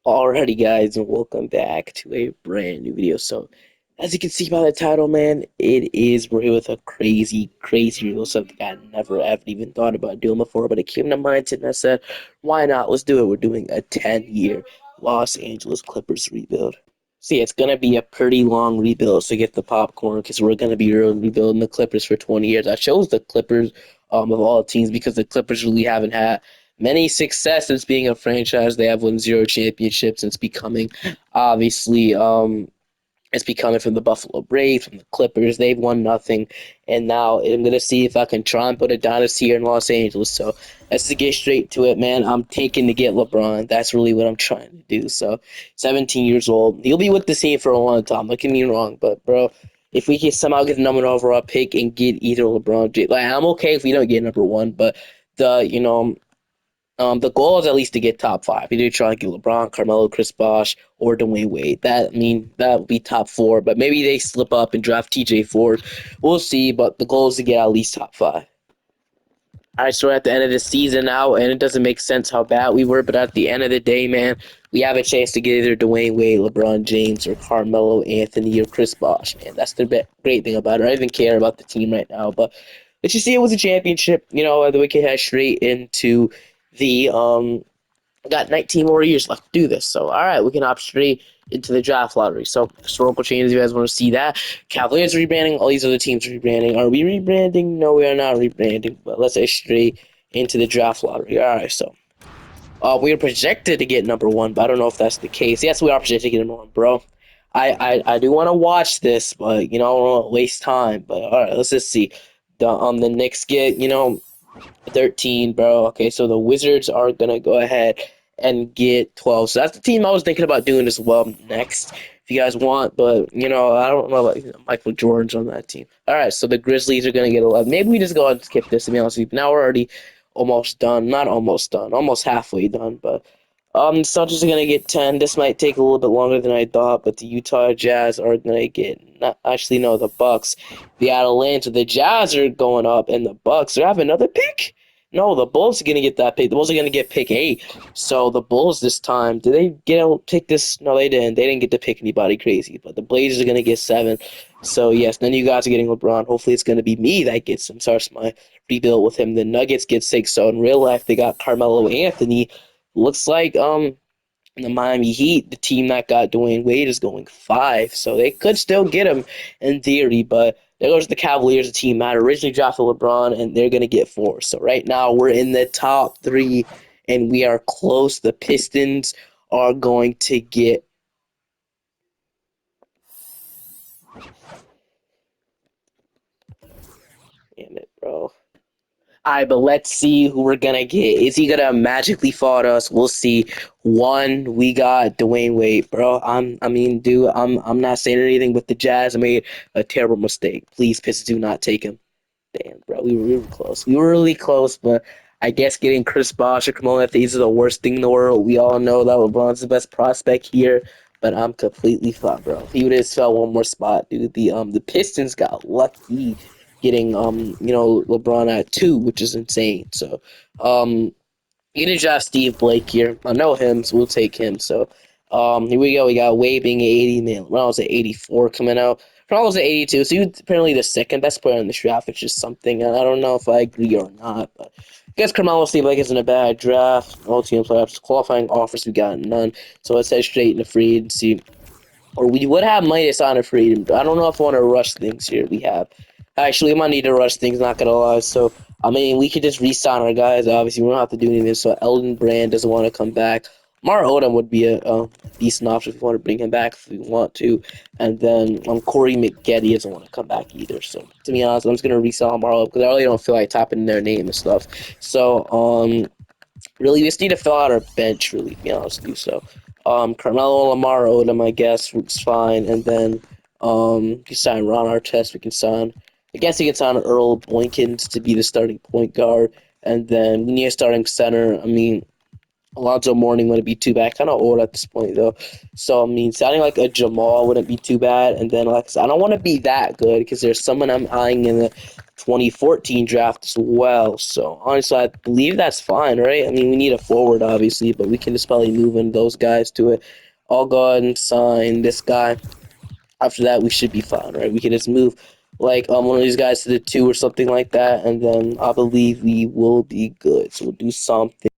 Alrighty, guys, and welcome back to a brand new video. So, as you can see by the title, man, we're here with a crazy real something I never ever even thought about doing before, but it came to mind and I said, why not? Let's do it. We're doing a 10-year Los Angeles Clippers rebuild. See, it's gonna be a pretty long rebuild, so get the popcorn because we're gonna be rebuilding the Clippers for 20 years. I chose the Clippers of all teams because the Clippers really haven't had many success since being a franchise. They have won zero championships since becoming, obviously, it's becoming from the Buffalo Braves, from the Clippers. They've won nothing, and now I'm gonna see if I can try and put a dynasty here in Los Angeles. So let's just get straight to it, man. I'm taking to get LeBron. That's really what I'm trying to do. So, 17 years old, he'll be with the team for a long time. Don't get me wrong, but bro, if we can somehow get the number one overall pick and get either LeBron, like I'm okay if we don't get number one, but the goal is at least to get top five. Either try to get LeBron, Carmelo, Chris Bosh, or Dwayne Wade. That would be top four. But maybe they slip up and draft TJ Ford. We'll see. But the goal is to get at least top five. All right, so we're at the end of the season now, and it doesn't make sense how bad we were. But at the end of the day, man, we have a chance to get either Dwayne Wade, LeBron James, or Carmelo Anthony, or Chris Bosh. Man, that's the great thing about it. I don't even care about the team right now, but let's just see it was a championship. The we can head straight into the got 19 more years left to do this. So, all right, we can hop straight into the draft lottery. So, historical changes, you guys want to see that. Cavaliers rebranding, all these other teams rebranding. Are we rebranding? No, we are not rebranding, but let's head straight into the draft lottery. All right, so we are projected to get number one, but I don't know if that's the case. Yes, we are projected to get number one, bro. I do want to watch this, but I don't want to waste time. But all right, let's just see. The Knicks get 13, bro. Okay, so the Wizards are gonna go ahead and get 12. So that's the team I was thinking about doing as well next. If you guys want, but I don't know about Michael Jordan's on that team. All right, so the Grizzlies are gonna get 11. Maybe we just go ahead and skip this. To be honest with you, now we're already almost done. Not almost done. Almost halfway done. But Celtics are gonna get 10. This might take a little bit longer than I thought, but the Utah Jazz are gonna get. Not actually, no, the Bucks, the Atlanta, the Jazz are going up, and the Bucks are having another pick. No, the Bulls are gonna get that pick. The Bulls are gonna get pick 8. So the Bulls this time, did they get a pick this? No, they didn't. They didn't get to pick anybody crazy. But the Blazers are gonna get 7. So yes, then you guys are getting LeBron. Hopefully it's gonna be me that gets him. Starts my rebuild with him. The Nuggets get 6. So in real life, they got Carmelo Anthony. Looks like the Miami Heat, the team that got Dwayne Wade, is going 5, so they could still get him in theory. But there goes the Cavaliers, a team that originally drafted LeBron, and they're gonna get 4. So right now we're in the top 3, and we are close. The Pistons are going to get. Damn it, bro. All right, but let's see who we're gonna get. Is he gonna magically fall to us? We'll see. One, we got Dwayne Wade, bro. Dude, I'm not saying anything with the Jazz. I made a terrible mistake. Please, Pistons, do not take him. Damn, bro, we were close. We were really close, but I guess getting Chris Bosh or Carmelo Anthony is the worst thing in the world. We all know that LeBron's the best prospect here, but I'm completely fucked, bro. He would have just fell one more spot, dude. The Pistons got lucky getting LeBron at 2, which is insane. So you can draft Steve Blake here. I know him, so we'll take him. So here we go. We got Wade being 80 man. Ronald's at 84 coming out. Ronald's at 82, so he's apparently the second best player in the draft, which is something. And I don't know if I agree or not, but I guess Carmelo Steve Blake isn't a bad draft. All team playoffs, qualifying offers, we got none. So let's head straight into free agency. Or we would have Midas on a free agent, but I don't know if I want to rush things here. We have actually we might need to rush things, not gonna lie. So we could just re-sign our guys. Obviously, we don't have to do anything. So Elton Brand doesn't want to come back. Mar Odom would be a decent option if we want to bring him back if we want to. And then Corey McGetty doesn't want to come back either. So to be honest, I'm just gonna resell Mar because I really don't feel like tapping their name and stuff. So really, we just need to fill out our bench, really, to be honest with you. So, Carmelo Lamar Odom, I guess, looks fine. And then, we can sign Ron Artest. We can sign, I guess we can sign Earl Boykins to be the starting point guard. And then we need a starting center. Alonzo Mourning wouldn't be too bad. Kind of old at this point though, so I mean, sounding like a Jamal wouldn't be too bad. And then like I said, I don't want to be that good because there's someone I'm eyeing in the 2014 draft as well. So honestly, I believe that's fine, right? I mean, we need a forward obviously, but we can just probably move in those guys to it. I'll go ahead and sign this guy. After that, we should be fine, right? We can just move like one of these guys to the two or something like that, and then I believe we will be good. So we'll do something.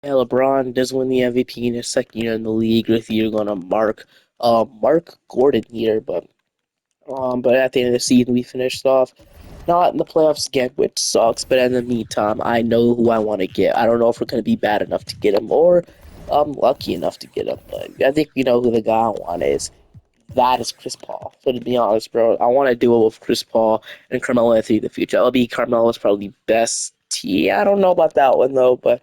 Yeah, LeBron does win the MVP in his second year in the league. With you're gonna Mark Gordon here, but at the end of the season we finished off not in the playoffs again, which sucks. But in the meantime, I know who I want to get. I don't know if we're gonna be bad enough to get him or lucky enough to get him, but I think we know who the guy I want is. That is Chris Paul. So to be honest, bro, I want to do it with Chris Paul and Carmelo Anthony in the future. LB Carmelo's probably best T. I don't know about that one though, but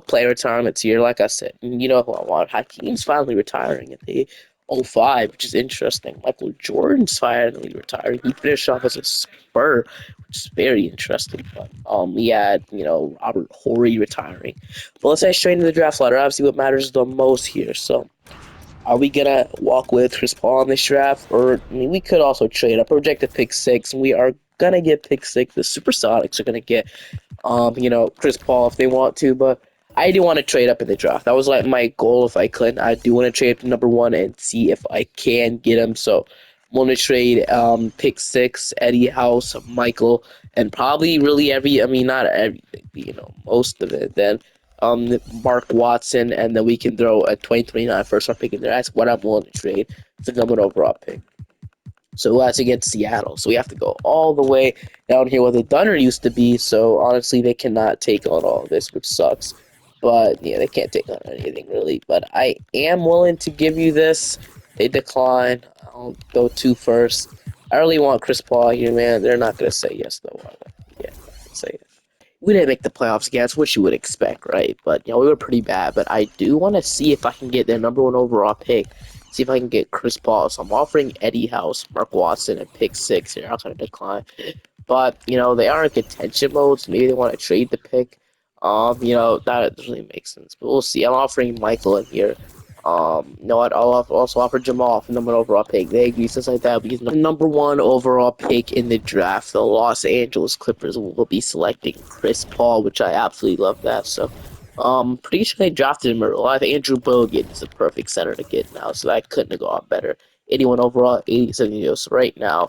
play retirement tier, like I said. You know who I want. Hakeem's finally retiring at the 05, which is interesting. Michael Jordan's finally retiring. He finished off as a Spur, which is very interesting. But we had, Robert Horry retiring. But let's head straight into the draft ladder. Obviously what matters the most here. So are we gonna walk with Chris Paul in this draft, or I mean, we could also trade up, projected pick six, and we are gonna get pick six. The Supersonics are gonna get, Chris Paul if they want to, but I do want to trade up in the draft. That was like my goal if I could. I do want to trade up to number one and see if I can get him. So I'm going to trade pick six, Eddie House, Michael, and probably really I mean, not everything, but, most of it. Then Mark Watson, and then we can throw a 2029 first round pick in there. That's what I'm willing to trade. It's a number overall pick. So that's against Seattle. So we have to go all the way down here where the Thunder used to be. So honestly, they cannot take on all this, which sucks. But yeah, they can't take on anything really. But I am willing to give you this. They decline. I'll go two first. I really want Chris Paul here, man. They're not gonna say yes though, are they? Yeah, not gonna say yes. We didn't make the playoffs again. That's what you would expect, right? But we were pretty bad. But I do want to see if I can get their #1 overall pick. See if I can get Chris Paul. So I'm offering Eddie House, Mark Watson, and pick 6 here. I'm gonna decline. But they are in contention mode, so maybe they want to trade the pick. That doesn't really make sense. But we'll see. I'm offering Michael in here. What? Also offer Jamal for #1 overall pick. They agree, stuff like that. Because the #1 overall pick in the draft, the Los Angeles Clippers will be selecting Chris Paul, which I absolutely love that. So, pretty sure they drafted him early. I think Andrew Bogut is the perfect center to get now, so that couldn't have gone better. 81 overall, 87 years. So right now,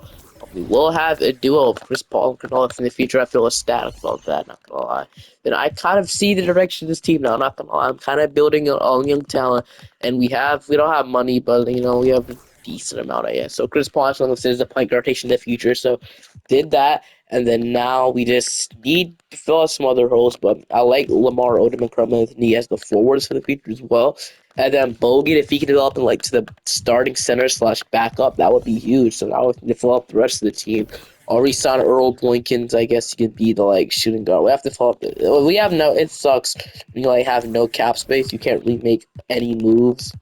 we will have a duo of Chris Paul and Carmelo in the future. I feel ecstatic about that, not gonna lie. Then I kind of see the direction of this team now, not gonna lie. I'm kind of building all young talent, and we don't have money, but we have a decent amount, I guess. So Chris Paul is one of the point guard rotation in the future, so did that. And then now we just need to fill out some other holes, but I like Lamar Odom and Carmelo Anthony as the forwards for the future as well. And then Bogut, if he can develop him to the starting center / backup, that would be huge. So now we can fill up the rest of the team. I'll resign Earl Boykins. I guess he could be the shooting guard. We have to fill up. We have no. It sucks. Have no cap space. You can't really make any moves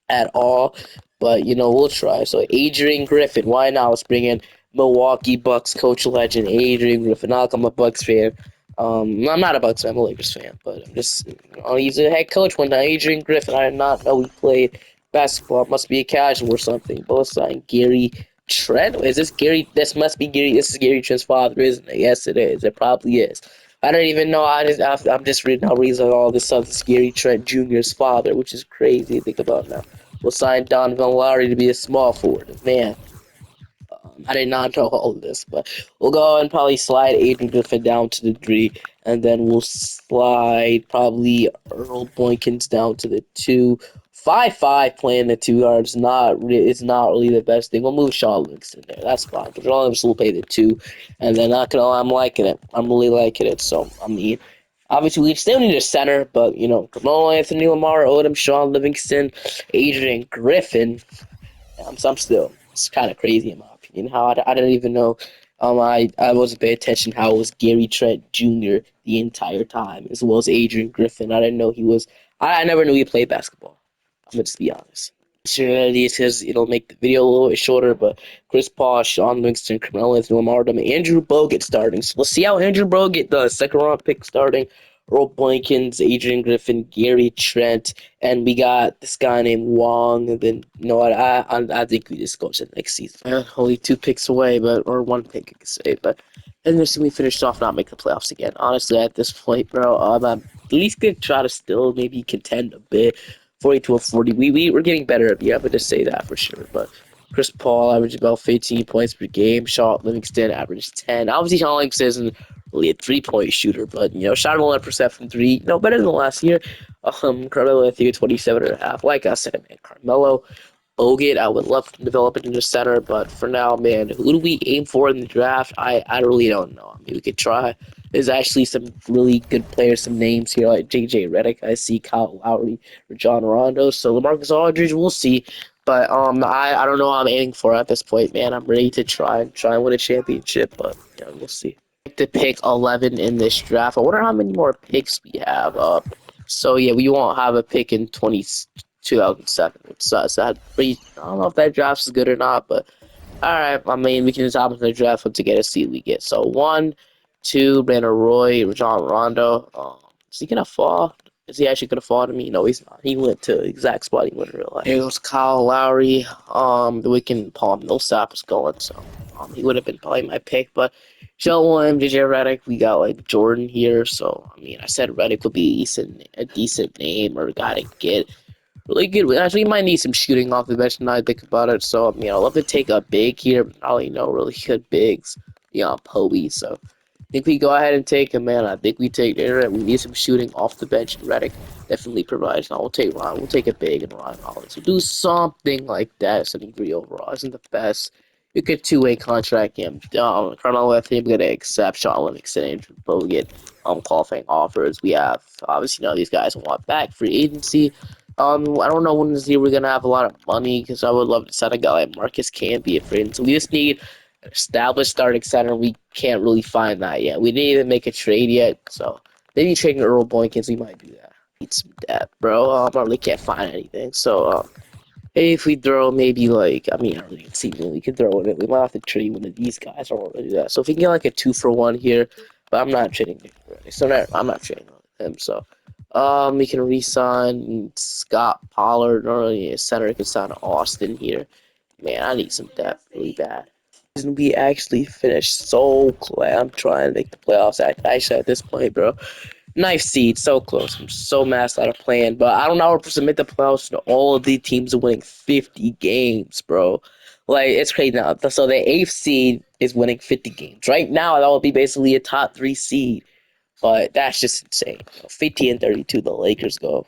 at all. But we'll try. So Adrian Griffin, why not? Let's bring in Milwaukee Bucks coach legend Adrian Griffin. I'm a Bucks fan. I'm not a Bucks fan. I'm a Lakers fan. But I'm just, he's a head coach one now. Adrian Griffin. I did not know he played basketball. Must be a casual or something. Both signed Gary Trent. Is this Gary? This must be Gary. This is Gary Trent's father, isn't it? Yes, it is. It probably is. I don't even know. I'm just reading all this stuff. It's Gary Trent Jr.'s father, which is crazy to think about now. We'll sign Donovan Lowry to be a small forward. Man, I did not know all of this, but we'll go and probably slide Adrian Griffin down to the 3, and then we'll slide probably Earl Boykins down to the 2. 5-5 playing the 2 guards it's not really the best thing. We'll move Sean Livingston there. That's fine. But Sean Livingston will play the 2, and then not gonna lie, I'm liking it. I'm really liking it. So obviously we still need a center, but Carmelo Anthony, Lamar Odom, Sean Livingston, Adrian Griffin. I'm still, it's kind of crazy in my opinion. How I didn't even know. I wasn't paying attention how it was Gary Trent Jr. the entire time, as well as Adrian Griffin. I didn't know he was. I never knew he played basketball. I'm gonna just be honest. Sure, it says it'll make the video a little bit shorter, but Chris Paul, Sean Livingston, Carmelo Anthony, Lamar Odom, Andrew Bogut starting. So we'll see how Andrew Bogut does. Second round pick starting. Earl Boykins, Adrian Griffin, Gary Trent, and we got this guy named Wong. And then what? I think we just go to the next season. Only 2 picks away, or 1 pick, I could say. But and then we finished off not make the playoffs again. Honestly, at this point, bro, I'm at least gonna try to still maybe contend a bit. 42 40. We're getting better every year. I'm gonna say that for sure. But Chris Paul averaged about 15 points per game. Sean Livingston averaged 10. Obviously, Sean Livingston isn't really a 3-point shooter, but shot 11% from 3. Better than last year. Carmelo, I think, 27.5. Like I said, man, Carmelo, Bogut, I would love to develop it into center, but for now, man, who do we aim for in the draft? I really don't know. I mean, we could try. There's actually some really good players, some names here like JJ Redick. I see Kyle Lowry or John Rondo. So LaMarcus Aldridge, we'll see. But I don't know what I'm aiming for at this point, man. I'm ready to try and win a championship, but we'll see. To pick 11 in this draft. I wonder how many more picks we have. So yeah, we won't have a pick in 2007. So I don't know if that draft is good or not, but all right. I mean, we can just hop into the draft to get a see what we get. So 1, 2, Brandon Roy, John Rondo. Is he gonna fall? Is he actually gonna fall to me? No, he's not. He went to the exact spot he went in real life. Here goes Kyle Lowry. The weekend Paul Millsap is going, so he would have been probably my pick, but Joe Williams, JJ Redick, we got Jordan here, so I mean, I said Redick would be a decent name or a guy to get really good. Actually, we might need some shooting off the bench now I think about it. So, I'd love to take a big here, but I only know really good bigs, Poe. So, I think we go ahead and take him, man. I think we take it. We need some shooting off the bench. Redick definitely provides. Now, we'll take a big and Ron Collins. We'll do something like that. 73 overall isn't the best. we could two-way contract him. Carmelo Anthony, we're gonna accept Sean Livingston, but we get qualifying offers. We have obviously these guys want back free agency. I don't know when this year we're gonna have a lot of money because I would love to sign a guy like Marcus Camby, a friend. So we just need an established starting center. We can't really find that yet. We didn't even make a trade yet, so maybe trading Earl Boykins, we might do that. Need some depth, bro. I really can't find anything. So if we throw maybe like, I mean, I don't even see when we can throw it. We might have to trade one of these guys. I don't want to do that. So if we can get like a 2-for-1 here, but I'm not trading him. So I'm not trading him. So we can re-sign Scott Pollard or a center can sign Austin here. Man, I need some depth really bad. We actually finished so close. I'm trying to make the playoffs. Actually, at this point, bro. Knife seed, so close. I'm so mad out of playing, but I don't know how to submit the playoffs to all of the teams are winning 50 games, bro. Like, it's crazy now. So the 8th seed is winning 50 games. Right now, that would be basically a top 3 seed, but that's just insane. 50 and 32, the Lakers go.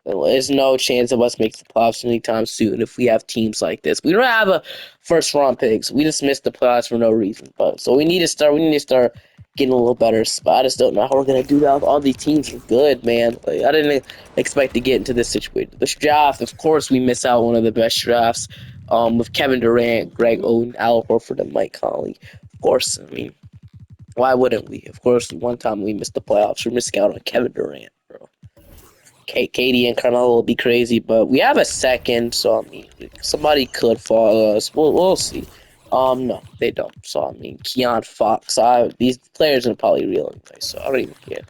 There's no chance of us making the playoffs anytime soon if we have teams like this. We don't have a first round picks. We just missed the playoffs for no reason. But so we need to start. We need to start getting a little better. But I just don't know how we're gonna do that. All these teams are good, man. Like, I didn't expect to get into this situation. This draft, of course, we miss out one of the best drafts. With Kevin Durant, Greg Oden, Al Horford, and Mike Conley. Of course, I mean, why wouldn't we? Of course, one time we missed the playoffs. We're missing out on Kevin Durant, bro. Katie and Carmelo will be crazy, but we have a second, so I mean, somebody could follow us. We'll see. No, they don't. So I mean, Keon Fox. These players are probably real anyway, so I don't even care.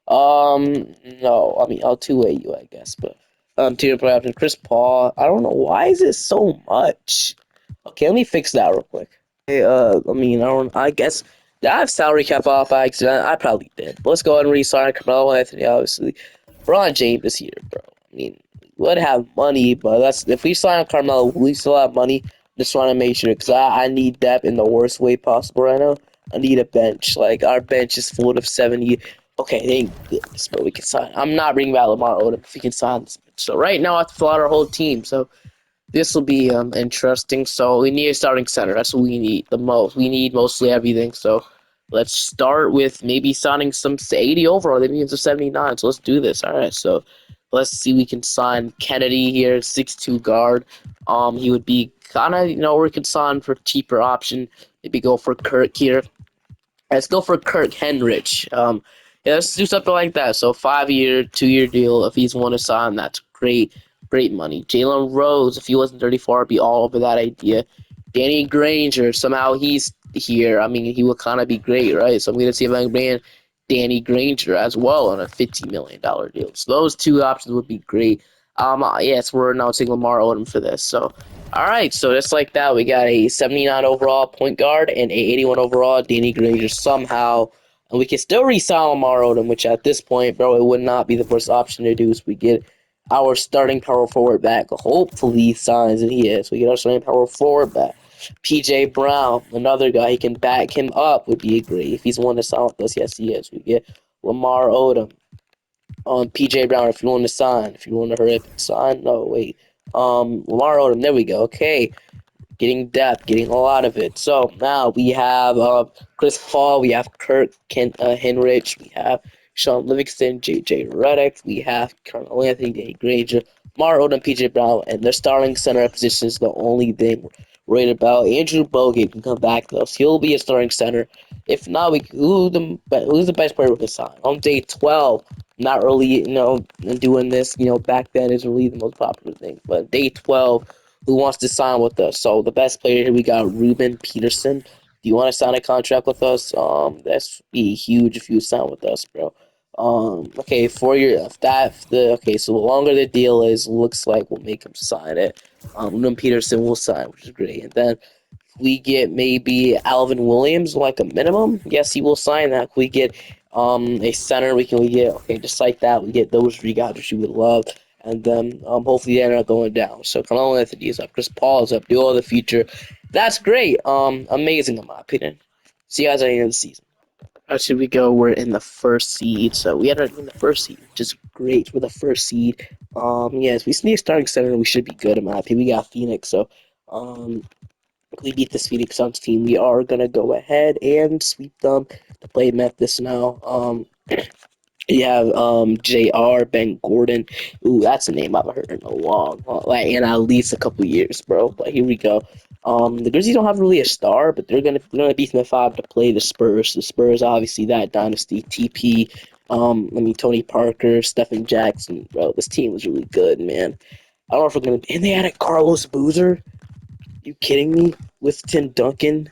No, I mean, I'll two-way you, I guess, but tier play option, Chris Paul. I don't know why is it so much. Okay, let me fix that real quick. Hey, I mean, I don't. I guess did I have salary cap off by accident? I probably did. But let's go ahead and re-sign Carmelo Anthony. Obviously, LeBron James is here, bro. I mean, we would have money, but that's if we sign Carmelo, we still have money. Just want to make sure because I need depth in the worst way possible right now. I need a bench. Like our bench is full of 70. Okay, thank goodness, but we can sign. I'm not bringing back Lamar Odom if we can sign this. So right now I have to fill out our whole team. So this will be interesting. So we need a starting center. That's what we need the most. We need mostly everything. So let's start with maybe signing some 80 overall. They need some 79. So let's do this. All right. So let's see. We can sign Kennedy here, 6'2" guard. He would be kind of we could sign for cheaper option. Maybe go for Kirk here. Let's go for Kirk Henrich. Yeah, let's do something like that. So 5-year, 2-year deal. If he's want to sign, that's great, great money. Jalen Rose, if he wasn't 34, I'd be all over that idea. Danny Granger, somehow he's here. I mean, he would kind of be great, right? So I'm gonna see if I can bring in Danny Granger as well on a $50 million deal. So those two options would be great. Yes, we're announcing Lamar Odom for this. So all right, so just like that, we got a 79 overall point guard and a 81 overall Danny Granger somehow. And we can still re-sign Lamar Odom, which at this point, bro, it would not be the first option to do. So we get our starting power forward back. Hopefully he signs, and he is. We get our starting power forward back. PJ Brown, another guy, he can back him up, would be great. If he's one to sign with us, yes, he is. We get Lamar Odom. PJ Brown, if you want to sign. If you want to hurry up and sign. No, wait. Lamar Odom, there we go. Okay. Getting depth, getting a lot of it. So now we have Chris Paul, we have Kirk Henrich, we have Sean Livingston, JJ Redick, we have Carmelo Anthony, Danny Granger, Lamar Odom, PJ Brown, and their starting center position is the only thing we're worried about. Andrew Bogut can come back though, so he'll be a starting center. If not, who's the best player we can sign on day 12? Not really, doing this. Back then is really the most popular thing, but day 12 who wants to sign with us. So the best player here we got Ruben Peterson. Do you want to sign a contract with us? That's be huge if you sign with us, bro. Okay, 4 year okay, so the longer the deal is, looks like we'll make him sign it. Ruben Peterson will sign, which is great. And then we get maybe Alvin Williams like a minimum. Yes, he will sign that. We get a center. We get okay, just like that. We get those three guys which you would love, and then hopefully they're not going down. So Carmelo Anthony is up, Chris Paul is up, duo of the future. That's great. Amazing in my opinion. See you guys at the end of the season. Should we go? We're in the first seed, so we ended up in the first seed, which is great. We're the first seed. Yes, we need a starting center. We should be good in my opinion. We got Phoenix, so We beat this Phoenix Suns team. We are gonna go ahead and sweep them to play Memphis now. You have J.R. Ben Gordon. Ooh, that's a name I've heard in a like in at least a couple years, bro. But here we go. The Grizzlies don't have really a star, but they're gonna beat them at 5 to play the Spurs. The Spurs, obviously, that dynasty. TP, Tony Parker, Stephen Jackson, bro. This team was really good, man. I don't know if we're gonna. And they added Carlos Boozer. You kidding me? With Tim Duncan.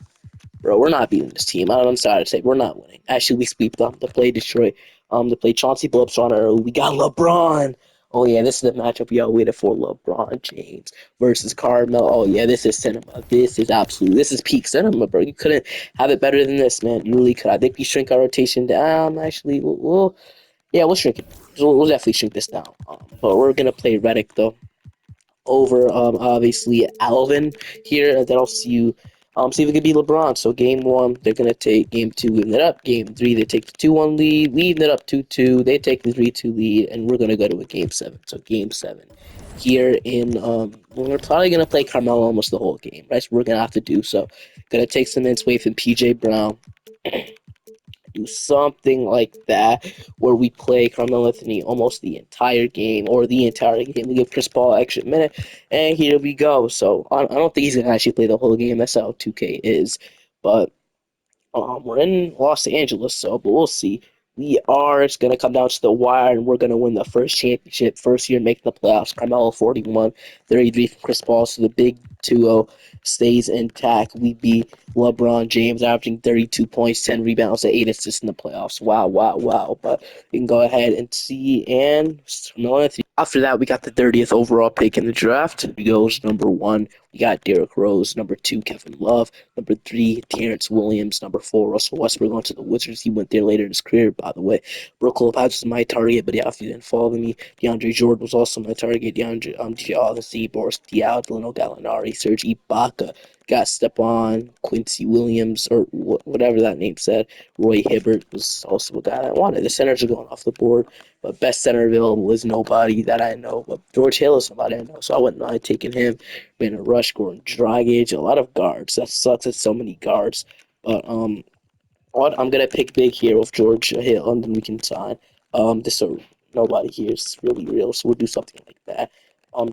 Bro, we're not beating this team. I'm sorry to say, we're not winning. Actually, we sweep them to play Detroit. To play Chauncey Billups on early. We got LeBron. Oh yeah, this is the matchup we all waited for. LeBron James versus Carmelo. Oh yeah, this is cinema. This is peak cinema, bro. You couldn't have it better than this, man. You really could. I think we shrink our rotation down. Actually, we'll shrink it. We'll definitely shrink this down. But we're gonna play Redick though over obviously Alvin here, and then I'll see if it could be LeBron. So game one, they're gonna take game two, we even it up. Game three, they take the 2-1 lead, we even it up 2-2, they take the 3-2 lead, and we're gonna go to a game seven. So game seven. Here in we're probably gonna play Carmelo almost the whole game, right? So we're gonna have to do so. Gonna take some minutes away from PJ Brown. Do something like that where we play Carmelo Anthony almost the entire game or the entire game. We give Chris Paul an extra minute, and here we go. So I don't think he's gonna actually play the whole game. That's how 2K is, but we're in Los Angeles, so but we'll see. We are. It's gonna come down to the wire, and we're gonna win the first championship, first year making the playoffs. Carmelo 41, 33 from Chris Paul, so the big 2-0 stays intact. We beat LeBron James, averaging 32 points, 10 rebounds, and 8 assists in the playoffs. Wow, wow, wow! But we can go ahead and see. And after that, we got the 30th overall pick in the draft. He goes number one. We got Derrick Rose, number two, Kevin Love. Number three, Terrence Williams. Number four, Russell Westbrook going to the Wizards. He went there later in his career, by the way. Brook Lopez was my target, but yeah, if you didn't follow me, DeAndre Jordan was also my target. DJ Augusty, Boris Diaw, Delano Gallinari, Serge Ibaka, got Stephon, Quincy Williams, or whatever that name said. Roy Hibbert was also a guy I wanted. The centers are going off the board, but best center available is nobody that I know. But George Hill is somebody I know, so I wouldn't mind taking him. Been a rush, Gordon Dragic, a lot of guards. That sucks. It's so many guards. But I'm gonna pick big here with George Hill, and then we can sign. This so nobody here is really real, so we'll do something like that.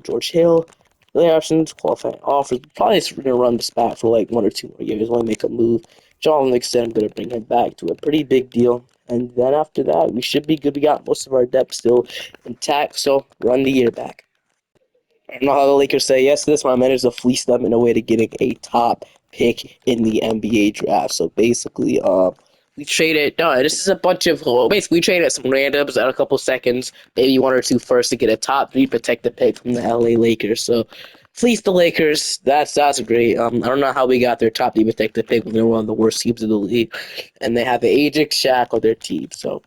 George Hill, Billy Anderson's qualifying offers. Probably just gonna run this back for like 1 or 2 more years. Want to make a move. John Nixon, I'm gonna bring him back to a pretty big deal. And then after that, we should be good. We got most of our depth still intact, so run the year back. I don't know how the Lakers say yes to this. My managed to fleece them in a way to getting a top pick in the NBA draft. So basically, we traded. No, this is a bunch of. Well, basically, we traded some randoms at a couple seconds, maybe one or two first to get a top three protected pick from the LA Lakers. So fleece the Lakers. That's great. I don't know how we got their top three protected pick when they were one of the worst teams in the league, and they have Ajax, Shaq on their team. So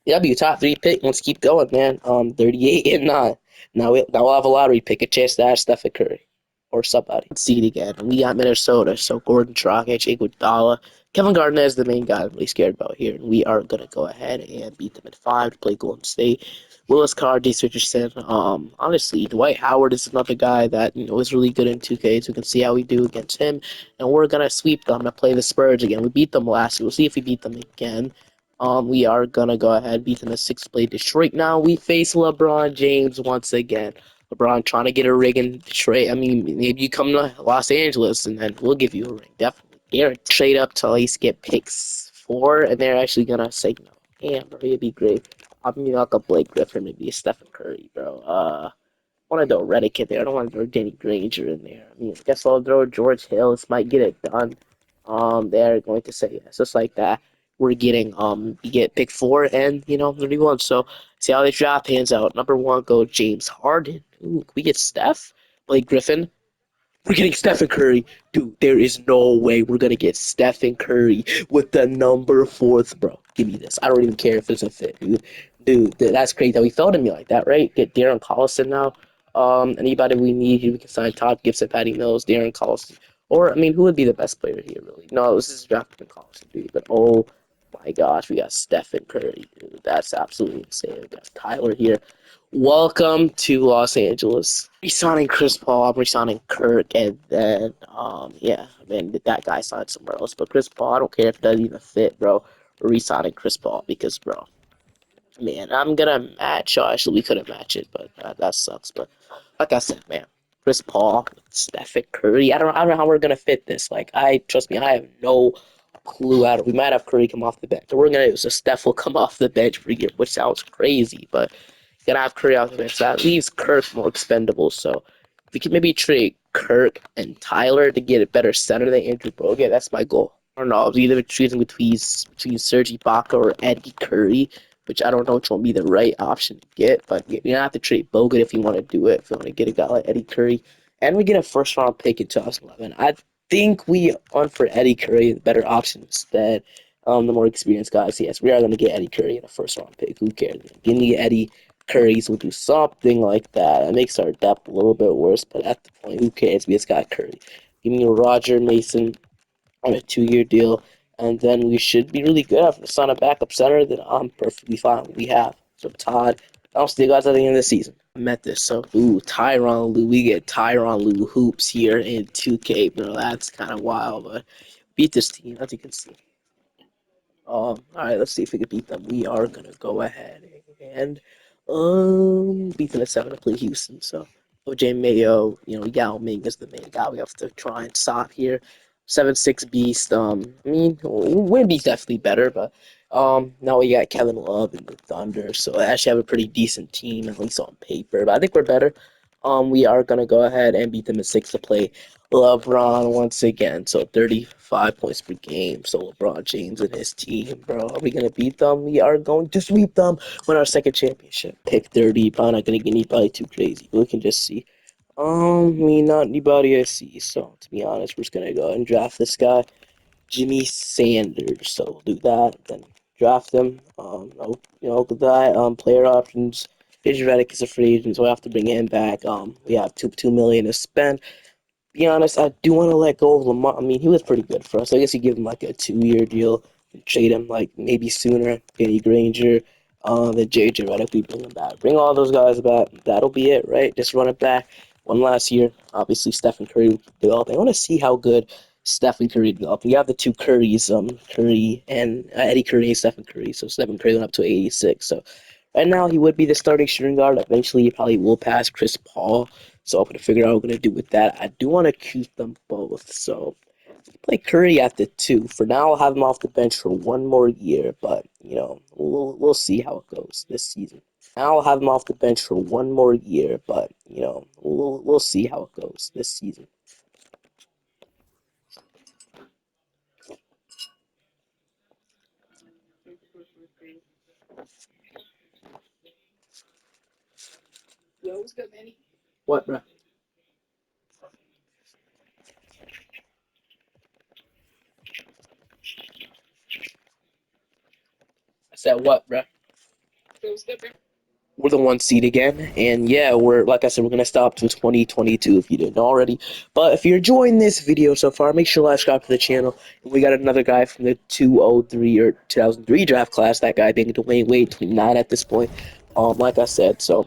yeah, be a top three pick. Let's keep going, man. 38 and 9. Now we'll have a lottery pick, a chance to ask Stephen Curry or somebody. Seed again. We got Minnesota, so Gordon Dragic, Iguodala, Kevin Garnett is the main guy I'm really scared about here, and we are gonna go ahead and beat them at 5 to play Golden State. Willis Carr, Jace Richardson. Honestly, Dwight Howard is another guy that is really good in 2K, so we can see how we do against him. And we're gonna sweep them and play the Spurs again. We beat them last year. We'll see if we beat them again. We are gonna go ahead beat them in 6th place Detroit. Now we face LeBron James once again. LeBron trying to get a ring in Detroit. I mean, maybe you come to Los Angeles and then we'll give you a ring. Definitely. Guaranteed. Trade up to at least get picks 4, and they're actually gonna say no. Damn, bro, it'd be great. I mean, like a Blake Griffin, maybe a Stephen Curry, bro. I want to throw Redick in there. I don't want to throw Danny Granger in there. I mean, I guess I'll throw George Hill. This might get it done. They're going to say yes, just like that. We're getting you get pick 4 and 31. So see how this draft pans out. Number 1 go James Harden. Ooh, can we get Steph? Blake Griffin. We're getting Stephen Curry. Dude, there is no way we're going to get Stephen Curry with the number 4th, bro. Give me this. I don't even care if it's a fit, dude. Dude, that's crazy that we fell to me like that, right? Get Darren Collison now. Anybody we need, we can sign Todd Gibson, Patty Mills, Darren Collison. Or, I mean, who would be the best player here, really? No, this is drafting Collison, dude. But, oh, my my gosh, we got Stephen Curry. Dude, that's absolutely insane. We got Tyler here. Welcome to Los Angeles. Resigning Chris Paul, I'm resigning Kirk, and then yeah, I mean that guy signed somewhere else. But Chris Paul, I don't care if it doesn't even fit, bro. We're resigning Chris Paul because, bro, man, I'm gonna match. Oh, actually, we couldn't match it, but that sucks. But like I said, man, Chris Paul, Stephen Curry. I don't know how we're gonna fit this. Like, trust me, I have no clue out. We might have Curry come off the bench. So we're gonna do so Steph will come off the bench for a year, which sounds crazy, but gonna have Curry off the bench. So that leaves Kirk more expendable. So we could maybe trade Kirk and Tyler to get a better center than Andrew Bogut. That's my goal. I don't know. I was either choosing between Serge Ibaka or Eddie Curry, which I don't know which one would be the right option to get. But you're gonna have to trade Bogut if you want to do it. If you want to get a guy like Eddie Curry, and we get a first round pick in 2011. I think we went for Eddie Curry, the better option instead. The more experienced guys. Yes, we are going to get Eddie Curry in a first round pick. Who cares? Give me Eddie Curry's will do something like that. It makes our depth a little bit worse, but at the point, who cares? We just got Curry. Give me a Roger Mason on a 2-year deal, and then we should be really good after sign a backup center. Then I'm perfectly fine. We have so Todd. I'll see you guys at the end of the season. I met this. So Tyronn Lue. We get Tyronn Lue hoops here in 2K, bro. That's kind of wild, but beat this team as you can see. All right, let's see if we can beat them. We are gonna go ahead and beat them at 7 to play Houston. So OJ Mayo, Yao Ming is the main guy we have to try and stop here. 7-6 Beast. I mean, Wimby's definitely better, but now we got Kevin Love and the Thunder, so I actually have a pretty decent team, at least on paper. But I think we're better. We are gonna go ahead and beat them at 6 to play LeBron once again. So 35 points per game. So LeBron James and his team, bro. Are we gonna beat them? We are going to sweep them. Win our second championship. Pick 30. Probably not gonna get anybody too crazy. We can just see. I mean, not anybody I see. So to be honest, we're just gonna go ahead and draft this guy, Jimmy Sanders. So we'll do that. Then draft him. Player options. JJ Redick is a free agent, so I have to bring him back. We have two million to spend. Be honest, I do want to let go of Lamar. I mean, he was pretty good for us. I guess you give him like a 2-year deal, and trade him like maybe sooner. Kenny Granger, then JJ Redick, we bring him back. Bring all those guys back. That'll be it, right? Just run it back. One last year. Obviously, Stephen Curry developed. I want to see how good Stephen Curry developed. We have the two Currys, Curry and Eddie Curry and Stephen Curry. So Stephen Curry went up to 86. So right now, he would be the starting shooting guard. Eventually, he probably will pass Chris Paul. So I'm going to figure out what I'm going to do with that. I do want to keep them both. So play Curry at the 2. For now, I'll have him off the bench for one more year. But, we'll see how it goes this season. Now I'll have him off the bench for one more year. But, we'll see how it goes this season. What, bro? I said what, bro? We're the 1 seed again, and yeah, we're like I said, we're gonna stop to 2022 if you didn't already. But if you're enjoying this video so far, make sure to subscribe to the channel. We got another guy from the 203 or 2003 draft class. That guy being Dwayne Wade, 29 at this point. Like I said, so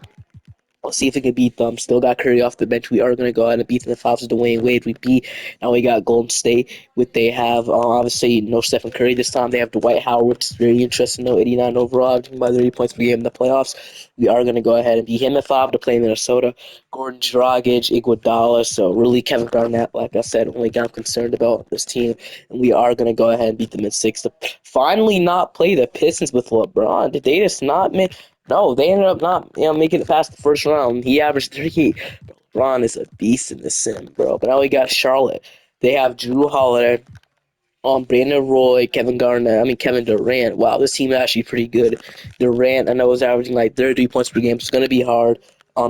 I'll see if we can beat them. Still got Curry off the bench. We are going to go ahead and beat them. The Fives with Dwayne Wade. We beat. Now we got Golden State. They have, obviously, no Stephen Curry this time. They have Dwight Howard, which is very interesting. No 89 overall, by 30 points per game in the playoffs. We are going to go ahead and beat him at 5 to play Minnesota. Gordon Dragic, Iguodala. So really, Kevin Garnett, like I said, only guy I'm concerned about this team. And we are going to go ahead and beat them at 6 to finally not play the Pistons with LeBron. Did they just not make... No, they ended up not, making it past the first round. He averaged 38. Ron is a beast in the sim, bro. But now we got Charlotte. They have Drew Holiday, Brandon Roy, Kevin Durant. Wow, this team is actually pretty good. Durant, I know, was averaging like 33 points per game. It's going to be hard.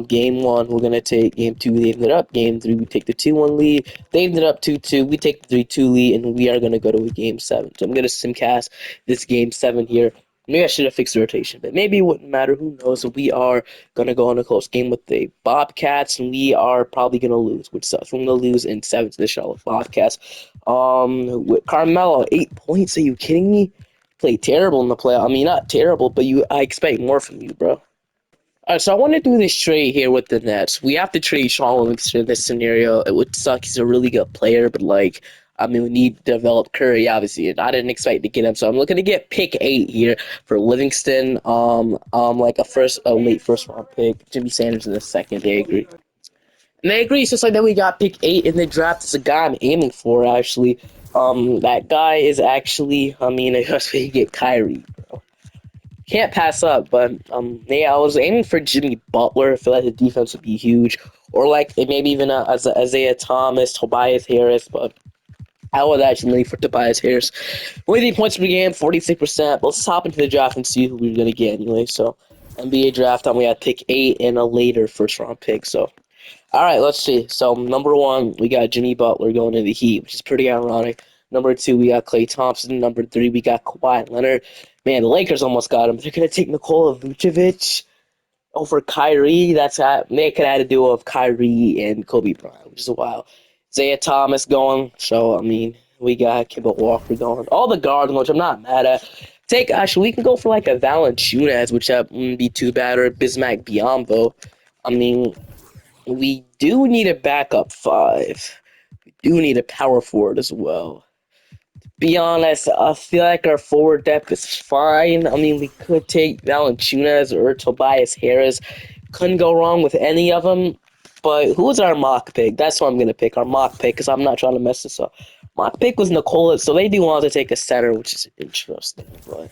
Game 1, we're going to take game 2. They ended up game 3. We take the 2-1 lead. They ended up 2-2. We take the 3-2 lead, and we are going to go to a game 7. So I'm going to simcast this game 7 here. Maybe I should have fixed the rotation, but maybe it wouldn't matter. Who knows? So we are going to go on a close game with the Bobcats, and we are probably going to lose, which sucks. We're going to lose in 7 to the Charlotte Bobcats. With Carmelo, 8 points. Are you kidding me? played terrible in the playoff. I mean, not terrible, but I expect more from you, bro. Alright, so I want to do this trade here with the Nets. We have to trade Sean Livingston in this scenario. It would suck. He's a really good player, but like, I mean, we need to develop Curry, obviously. And I didn't expect to get him, so I'm looking to get pick 8 here for Livingston. Like a late first round pick. Jimmy Sanders in the second. They agree. And they agree. It's just like that. We got pick 8 in the draft. It's a guy I'm aiming for, actually. That guy is actually. I mean, I guess we get Kyrie. Can't pass up, but yeah, I was aiming for Jimmy Butler. I feel like the defense would be huge, or like maybe even Isaiah Thomas, Tobias Harris. But I was actually aiming for Tobias Harris. 23 points per game, 46%. But let's hop into the draft and see who we're gonna get anyway. So NBA draft, we got pick 8 and a later first round pick. So all right, let's see. So number 1, we got Jimmy Butler going to the Heat, which is pretty ironic. Number 2, we got Klay Thompson. Number 3, we got Kawhi Leonard. Man, the Lakers almost got him. They're gonna take Nikola Vucevic over Kyrie. They could add a duo of Kyrie and Kobe Bryant, which is wild. Isaiah Thomas going. So I mean, we got Kemba Walker going. All the guards, which I'm not mad at. Actually, we can go for like a Valanciunas, which wouldn't be too bad, or Bismack Biyombo. I mean, we do need a backup 5. We do need a power forward as well. Be honest, I feel like our forward depth is fine. I mean, we could take Valanciunas or Tobias Harris. Couldn't go wrong with any of them. But who's our mock pick? That's what I'm going to pick, our mock pick, because I'm not trying to mess this up. Mock pick was Nikola, so they do want to take a center, which is interesting. But,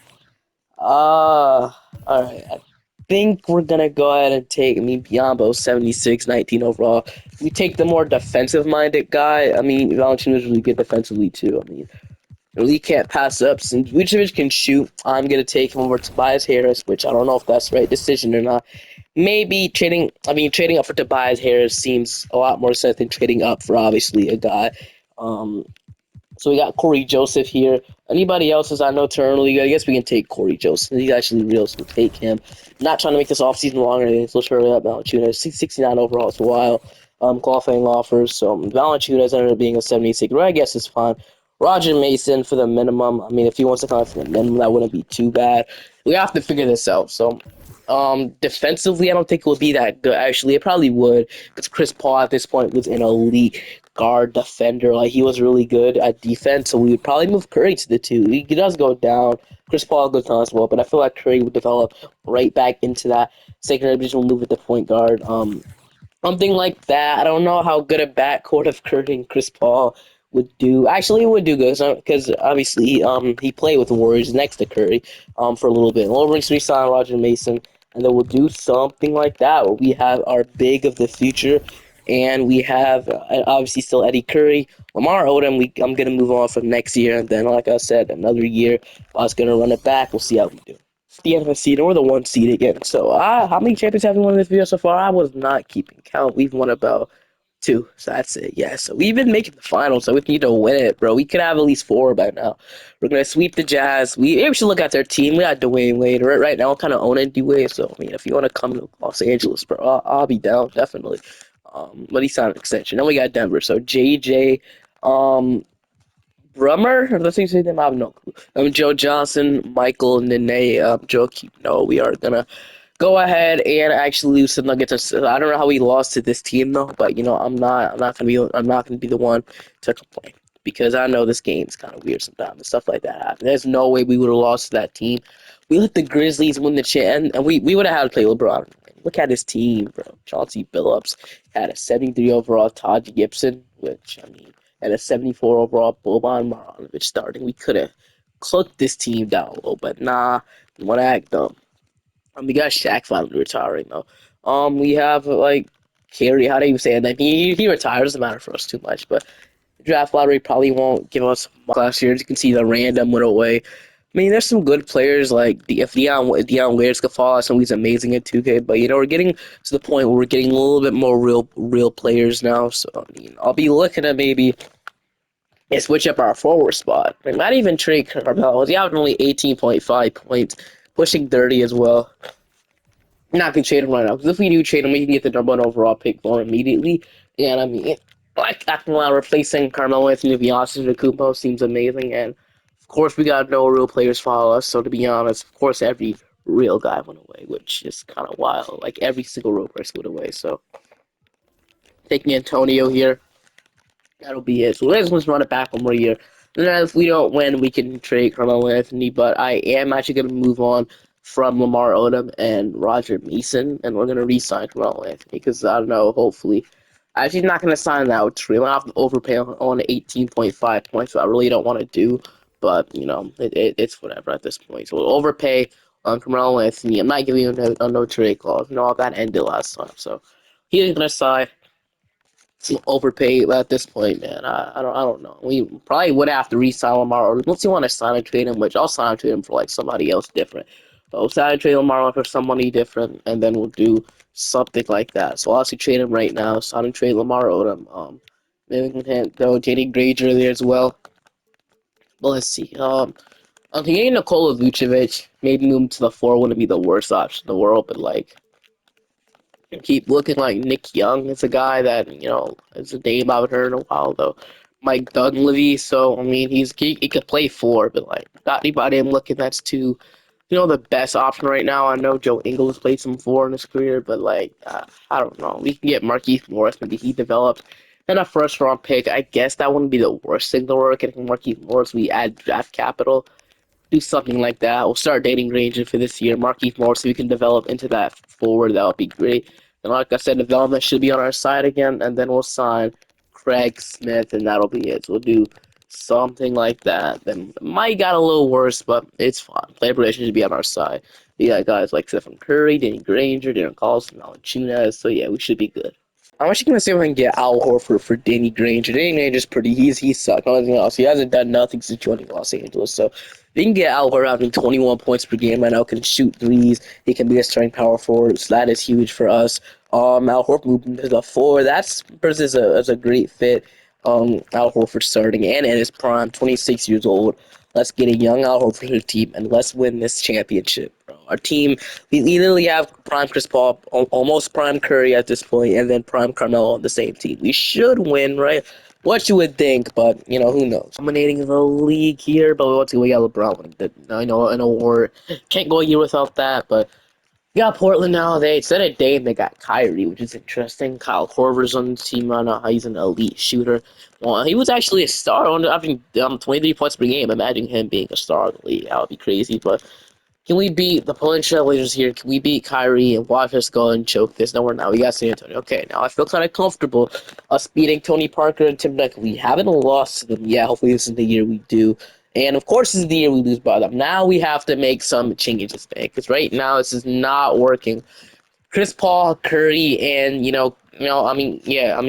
alright, I think we're going to go ahead and take, Biyombo, 76, 19 overall. We take the more defensive-minded guy. I mean, Valanciunas is really good defensively, too. I mean, really can't pass up. Since Vucevic can shoot, I'm going to take him over Tobias Harris, which I don't know if that's the right decision or not. Maybe trading up for Tobias Harris seems a lot more sense than trading up for, obviously, a guy. So we got Corey Joseph here. Anybody else is I know turn league? I guess we can take Corey Joseph. He's actually real, so we'll take him. Not trying to make this offseason longer, so let's hurry up. Valanciunas, 69 overall, it's a while. Qualifying offers, so Valanciunas ended up being a 76, I guess it's fine. Roger Mason for the minimum. I mean, if he wants to come for the minimum, that wouldn't be too bad. We have to figure this out. So, defensively, I don't think it would be that good. Actually, it probably would, because Chris Paul at this point was an elite guard defender. Like, he was really good at defense, so we would probably move Curry to the 2. He does go down. Chris Paul goes down as well, but I feel like Curry would develop right back into that secondary position, move with the point guard. Something like that. I don't know how good a backcourt of Curry and Chris Paul would do. Actually, it would do good because obviously he played with the Warriors next to Curry for a little bit. And we'll re-sign Roger Mason, and then we'll do something like that where we have our big of the future, and we have obviously still Eddie Curry, Lamar Odom. I'm gonna move on for next year, and then like I said, another year I was gonna run it back. We'll see how we do. The NFC seed or the 1 seed again. So how many champions have we won in this video so far? I was not keeping count. We've won about 2, so that's it. Yeah, so we've been making the finals, so we need to win it, bro. We could have at least 4 by now. We're gonna sweep the Jazz. We should look at their team. We got Dwayne Wade right now. I'm kind of owning Dwayne, so I mean, if you want to come to Los Angeles, bro, I'll be down definitely. But he signed an extension. Then we got Denver. So JJ, Brummer, or let's say them. I have no clue. Joe Johnson, Michael Nene, Joakim. No, we are gonna go ahead and actually lose the Nuggets. I don't know how we lost to this team though, but you know, I'm not gonna be the one to complain because I know this game's kind of weird sometimes and stuff like that happen. There's no way we would have lost to that team. We let the Grizzlies win the chance, and we would have had to play LeBron. Look at his team, bro. Chauncey Billups had a 73 overall. Taj Gibson, which I mean, had a 74 overall. Boban Marjanovic starting. We could have cooked this team down a little, but nah, we want to act dumb. We got Shaq finally retiring though. We have like Kerry. How do you say that? He retired. Doesn't matter for us too much, but the draft lottery probably won't give us much last year. As you can see, the random went away. I mean, there's some good players like if Dion Waiters could fall out, he's amazing at 2K. But you know, we're getting to the point where we're getting a little bit more real players now. So I mean, I'll be looking at maybe switch up our forward spot. I mean, not even trade Carmelo. He had only 18.5 points, pushing 30 as well. I'm not gonna trade him right now because if we do trade him, we can get the number 1 overall pick for him immediately. And I mean, like acting while replacing Carmelo Anthony Antetokounmpo seems amazing, and course, we got no real players follow us. So to be honest, of course, every real guy went away, which is kind of wild. Like every single real person went away. So taking Antonio here, that'll be it. So let's run it back one more year. And then if we don't win, we can trade Carmelo Anthony. But I am actually going to move on from Lamar Odom and Roger Mason, and we're going to re-sign Carmelo Anthony because I don't know. Hopefully, actually not going to sign that with trade. I have to overpay on 18.5 points. So I really don't want to do, but you know, it's whatever at this point. So we'll overpay on Carmelo Anthony. I'm not giving him a no trade clause. No, that ended last time, so he's going to sign overpaid at this point, man. I don't know. We probably would have to re-sign Lamar, or unless you want to sign and trade him, which I'll sign and trade him for like somebody else different. But we'll sign and trade Lamar for somebody different, and then we'll do something like that. So I'll actually trade him right now. Sign and trade Lamar Odom. Maybe we can throw JD Granger there as well. But let's see. I'm thinking Nikola Vucevic. Maybe move him to the four wouldn't be the worst option in the world, but like keep looking like Nick Young is a guy that, you know, is a name I haven't heard in a while, though. Mike Dunleavy, so, I mean, he could play four, but, like, not anybody I'm looking that's too, you know, the best option right now. I know Joe Ingles played some four in his career, but, like, I don't know. We can get Markieff Morris, maybe he develops. And a first round pick, I guess that wouldn't be the worst thing to work. Getting Markieff Morris, we add draft capital, do something like that. We'll start dating Granger for this year. Markieff Morris, so we can develop into that forward. That would be great. And like I said, development should be on our side again. And then we'll sign Craig Smith, and that'll be it. So we'll do something like that. Then might got a little worse, but it's fine. Player progression should be on our side. We got guys like Stephen Curry, Danny Granger, Darren Collison, Valanciunas. So yeah, we should be good. I'm actually gonna see if I can get Al Horford for Danny Granger. Danny Granger's pretty. He sucked. Nothing else. He hasn't done nothing since joining Los Angeles. So if you can get Al Horford having 21 points per game right now, can shoot threes. He can be a starting power forward. So that is huge for us. Al Horford moving to the four. That's versus a great fit. Al Horford starting and in his prime, 26 years old. Let's get a young Al Horford to the team and let's win this championship, bro. Our team, we literally have prime Chris Paul, almost prime Curry at this point, and then prime Carmelo on the same team. We should win, right? What you would think, but you know who knows. Dominating the league here, but we got LeBron. I know an award. Can't go a year without that, but we got Portland now. They instead of Dame, they got Kyrie, which is interesting. Kyle Korver's on the team right now. He's an elite shooter. Well, he was actually a star on having 23 points per game. Imagine him being a star in the league. That would be crazy. But can we beat the Portland Trailblazers here? Can we beat Kyrie and watch us go and choke this? No, we're not. We got San Antonio. Okay, now I feel kind of comfortable us beating Tony Parker and Tim Duncan. We haven't lost to them yet. Hopefully this is the year we do. And of course, this is the year we lose by them. Now we have to make some changes, man, because right now this is not working. Chris Paul, Curry, and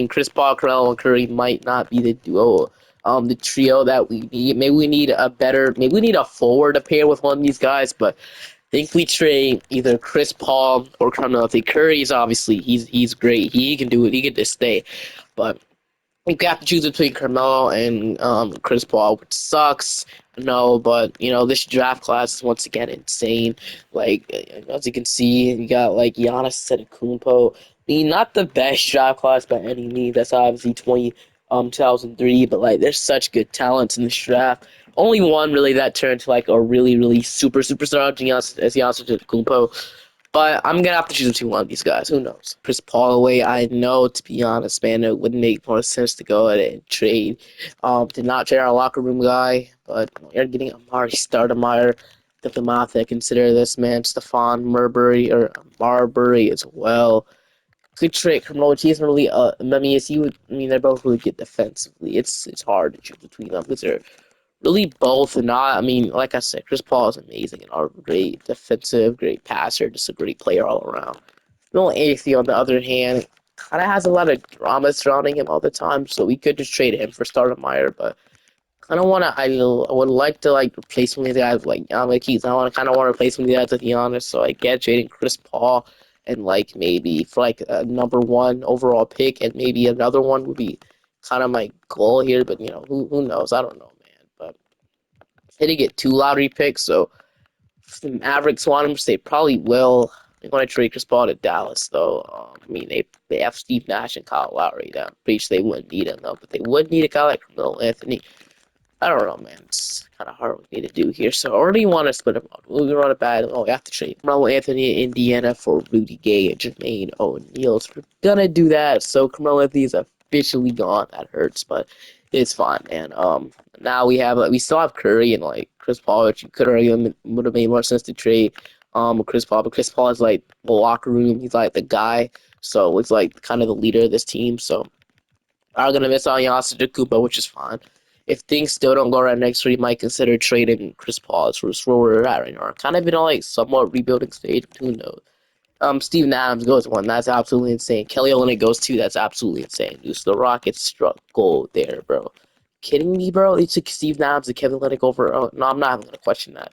Chris Paul, Carmelo, and Curry might not be the duo, the trio that we need. Maybe we need maybe we need a forward to pair with one of these guys. But I think we trade either Chris Paul or Carmelo. I think Curry's obviously he's great. He can do it. He can just stay, but you have to choose between Carmelo and Chris Paul, which sucks. No, but you know this draft class is once again insane. Like as you can see, you got like Giannis Antetokounmpo. I mean, not the best draft class by any means. That's obviously 2003, but like there's such good talents in this draft. Only one really that turned to like a really superstar, Giannis Antetokounmpo. But I'm gonna have to choose between one of these guys. Who knows? Chris Paul away. I know, to be honest, man, it would make more sense to go ahead and trade. To not trade our locker room guy, but you're getting Amari Stoudemire, Diplomatic. Consider this man, Stephon Marbury as well. Good trade, Carmelo. He's really. they're both really good defensively. It's hard to choose between them because they're really both not. I mean, like I said, Chris Paul is amazing and are great defensive, great passer, just a great player all around. Nolan Anthony, on the other hand, kind of has a lot of drama surrounding him all the time, so we could just trade him for Stoudemire, but kind of want to. I would like to like replace some of the guys like Keith. I want to kind of want to replace some of the guys, to be honest. So I get trading Chris Paul and like maybe for like a number one overall pick, and maybe another one would be kind of my goal here. But you know, who knows? I don't know, man. But they didn't get two lottery picks, so if the Mavericks want him, they probably will. They want to trade Chris Paul to Dallas, though. They have Steve Nash and Kyle Lowry. I'm pretty sure they wouldn't need him, though. But they would need a guy like Carmelo Anthony. I don't know, man. It's kind of hard with me to do here. So, or do you want to split them out? We'll run it back. Oh, we have to trade Carmelo Anthony, Indiana for Rudy Gay and Jermaine O'Neal. So we're gonna do that. So Carmelo Anthony is officially gone. That hurts, but it's fine, man. Now we still have Curry and like Chris Paul, which you could argue would have made more sense to trade. With Chris Paul, but Chris Paul is like the locker room. He's like the guy. So it's like kind of the leader of this team. So are gonna miss out on Giannis Antetokounmpo, which is fine. If things still don't go right next year, you might consider trading Chris Paul. That's where we're at right now. We're kind of in a like somewhat rebuilding stage between those. Steven Adams goes one. That's absolutely insane. Kelly Olynyk goes two. That's absolutely insane. Dude, so the Rockets struck gold there, bro. Kidding me, bro? They took Steven Adams and Kevin Olynyk over. Oh, no, I'm not even gonna question that.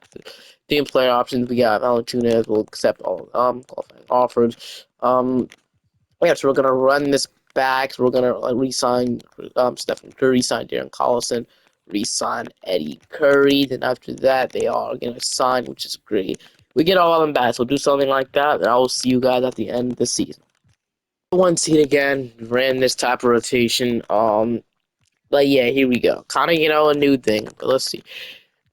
Team player options we got. Valanciunas will accept all qualifying offers. Yeah, so we're gonna run this back. So we're gonna re-sign Stephen Curry, re-sign Darren Collison, re-sign Eddie Curry. Then after that, they are gonna sign, which is great. We get all of them back. So we'll do something like that, and I will see you guys at the end of the season. One seed again. Ran this type of rotation. But yeah, here we go. Kind of a new thing. But let's see.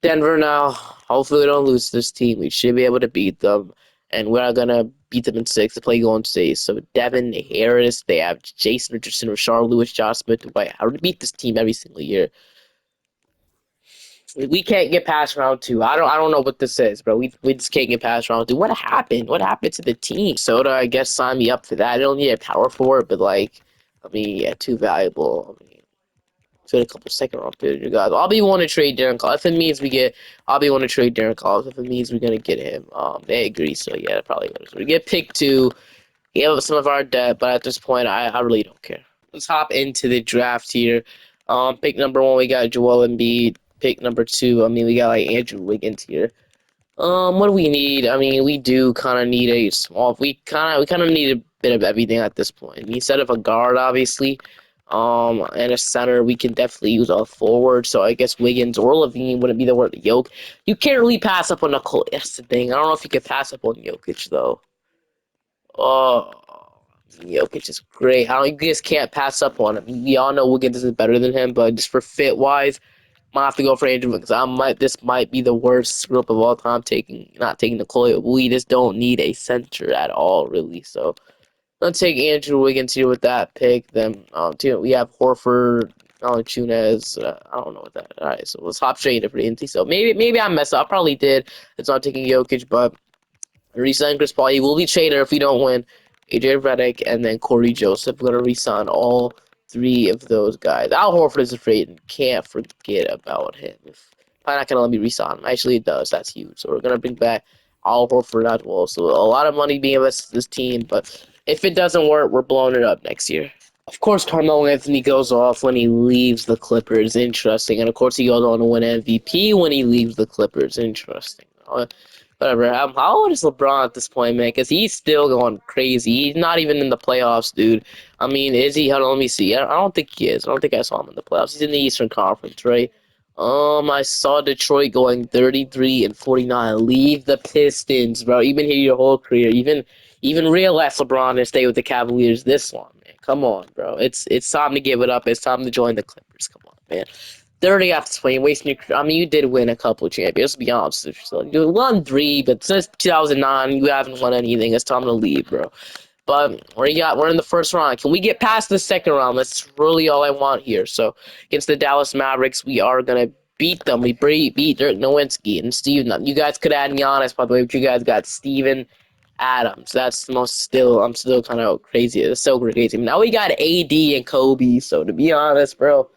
Denver now. Hopefully, we don't lose this team. We should be able to beat them, and we're gonna beat them in six to play Golden State. So Devin Harris, they have Jason Richardson, Rashard Lewis, Josh Smith, Dwight Howard to beat this team every single year. We can't get past round two. I don't know what this is, bro. We just can't get past round two. What happened? What happened to the team? Soda, I guess, signed me up for that. I don't need a power forward, but like, I mean, yeah, too valuable. I mean, a couple second round picks, you guys. I'll be wanting to trade Darren Collins. If it means I'll be wanting to trade Darren Collins. If it means we're gonna get him, they agree. So yeah, probably gonna. So we get pick two. Give up some of our debt, but at this point, I really don't care. Let's hop into the draft here. Pick number one, we got Joel Embiid. Pick number two, I mean, we got like Andrew Wiggins here. What do we need? I mean, we do kind of need a small. We kind of need a bit of everything at this point. Instead of a guard, obviously, and a center, we can definitely use a forward. So I guess Wiggins or Levine wouldn't be the word Yoke. You can't really pass up on Nicole. That's the thing. I don't know if you could pass up on Jokic though. Oh, Jokic is great. I don't. You just can't pass up on him. We all know Wiggins is better than him, but just for fit wise. Might have to go for Andrew because this might be the worst group of all time not taking Nikola. We just don't need a center at all, really. So let's take Andrew Wiggins here with that pick. Then we have Horford, Valanciunas. I don't know what that. All right, so let's hop straight into free agency. So maybe I messed up. I probably did. It's not taking Jokic, but resign Chris Paul. He will be traded if we don't win. AJ Redick and then Corey Joseph. We're gonna resign all three of those guys. Al Horford is afraid and can't forget about him. Probably not gonna let me resign him. Actually, it does. That's huge. So we're gonna bring back Al Horford as well. So a lot of money being invested in this team, but if it doesn't work, we're blowing it up next year. Of course, Carmelo Anthony goes off when he leaves the Clippers. Interesting. And of course, he goes on to win MVP when he leaves the Clippers. Interesting. Whatever. How old is LeBron at this point, man? Because he's still going crazy. He's not even in the playoffs, dude. I mean, is he? Hold on, let me see. I don't think he is. I don't think I saw him in the playoffs. He's in the Eastern Conference, right? I saw Detroit going 33-49. Leave the Pistons, bro. You've been here your whole career. Even real life LeBron and stay with the Cavaliers this long, man. Come on, bro. It's time to give it up. It's time to join the Clippers. Come on, man. 30 after 20, wasting your. I mean, you did win a couple of champions. Let's be honest. So you won 3, but since 2009, you haven't won anything. It's time to leave, bro. But we're in the first round. Can we get past the second round? That's really all I want here. So against the Dallas Mavericks, we are gonna beat them. We beat Dirk Nowitzki and Steven. You guys could add Giannis, by the way, but you guys got Steven Adams. That's the most still. I'm still kind of crazy. It's so crazy. Now we got AD and Kobe. So to be honest, bro.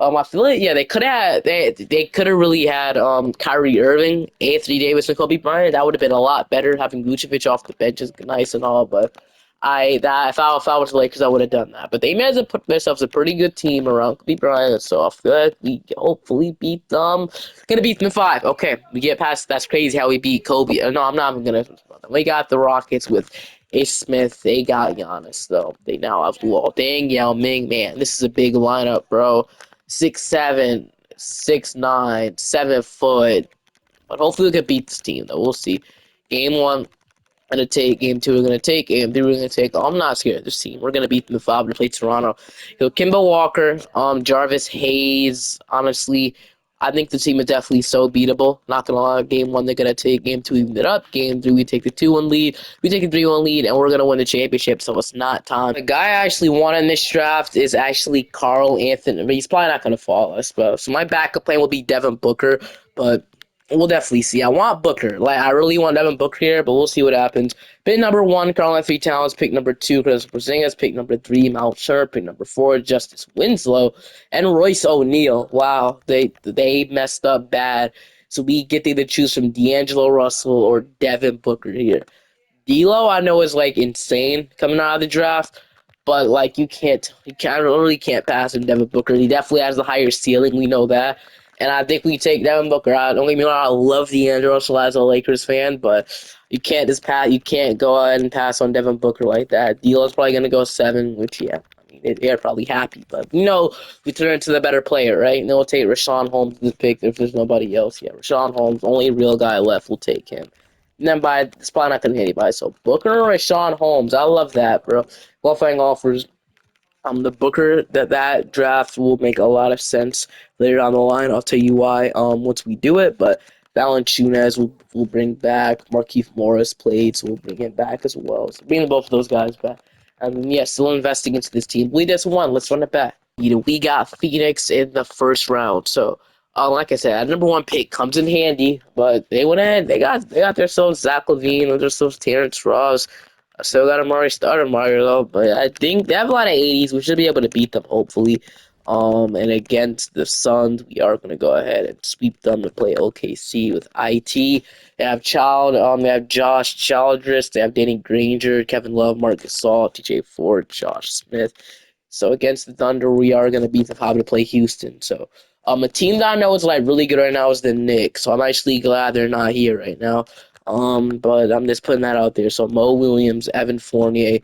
I feel like they could have really had Kyrie Irving, Anthony Davis, and Kobe Bryant. That would have been a lot better. Having Vucevic off the bench is nice and all, but if I was the Lakers, I would have done that. But they managed to put themselves a pretty good team around Kobe Bryant, so I feel like we hopefully beat them. Gonna beat them in 5. Okay, we get past. That's crazy how we beat Kobe. No, I'm not even gonna. We got the Rockets with Ish Smith. They got Giannis though. They now have Luol Deng, Yao Ming. Man, this is a big lineup, bro. 6'7", 6'9", 7 foot. But hopefully we can beat this team though. We'll see. Game 1, gonna take. Game 2, we're gonna take. Game 3, we're gonna take. I'm not scared of this team. We're gonna beat them in 5 to play Toronto. Kimba Walker, Jarvis Hayes. Honestly, I think the team is definitely so beatable. Not gonna lie, game one they're gonna take, game two even it up, game three we take the 2-1 lead, we take a 3-1 lead, and we're gonna win the championship. So it's not time. The guy I actually won in this draft is actually Carl Anthony. But he's probably not gonna follow us, bro. So my backup plan will be Devin Booker, but we'll definitely see. I want Booker. Like I really want Devin Booker here, but we'll see what happens. Pick number one, Carl Anthony Towns. Pick number two, Chris Porzingis. Pick number three, Mal Sherp. Pick number four, Justice Winslow, and Royce O'Neal. Wow, they messed up bad. So we get to either choose from D'Angelo Russell or Devin Booker here. D'Lo, I know is like insane coming out of the draft, but like really can't pass him. Devin Booker, he definitely has the higher ceiling. We know that, and I think we take Devin Booker out. Don't get me wrong, I love D'Angelo Russell as a Lakers fan, but you can't just pass. You can't go ahead and pass on Devin Booker like that. D'Lo's probably gonna go 7, which yeah. I mean, they're probably happy, but we turn into the better player, right? And then we'll take Rashawn Holmes to pick if there's nobody else. Yeah, Rashawn Holmes, only real guy left. We'll take him. And then it's probably not going to hit anybody. So Booker or Rashawn Holmes. I love that, bro. Qualifying offers. The Booker that draft will make a lot of sense later down the line. I'll tell you why. Once we do it, but Valanciunas will bring back. Markieff Morris played, so we'll bring him back as well. So bringing both of those guys back. And yeah, still investing into this team. We just won. Let's run it back. We got Phoenix in the first round. So like I said, that number one pick comes in handy, but they went ahead. They got themselves Zach LaVine, or themselves Terrence Ross. I still got Amari Stoudemire though, but I think they have a lot of 80s. We should be able to beat them, hopefully. And against the Suns, we are going to go ahead and sweep them to play OKC with IT. They have they have Josh Childress, they have Danny Granger, Kevin Love, Marc Gasol, TJ Ford, Josh Smith. So against the Thunder, we are going to beat them, probably to play Houston. So a team that I know is like really good right now is the Knicks. So I'm actually glad they're not here right now. But I'm just putting that out there. So Mo Williams, Evan Fournier.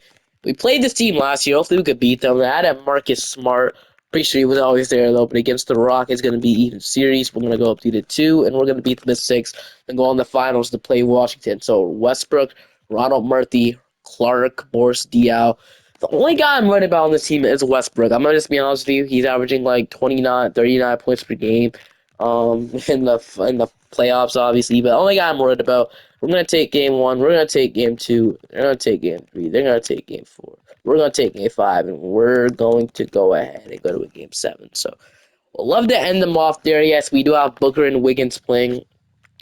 We played this team last year. Hopefully we could beat them. I had Marcus Smart. Pretty sure he was always there though. But against the Rock, it's going to be even series. We're going to go up to the 2, and we're going to beat them at 6 and go on the finals to play Washington. So Westbrook, Ronald Murphy, Clark, Boris Diaw. The only guy I'm worried about on this team is Westbrook. I'm gonna just be honest with you. He's averaging like 29, 39 points per game. In the playoffs, obviously. But the only guy I'm worried about. We're gonna take game 1. We're gonna take game 2. They're gonna take game 3. They're gonna take game 4. We're gonna take game 5, and we're going to go ahead and go to a game 7. So, we'll love to end them off there. Yes, we do have Booker and Wiggins playing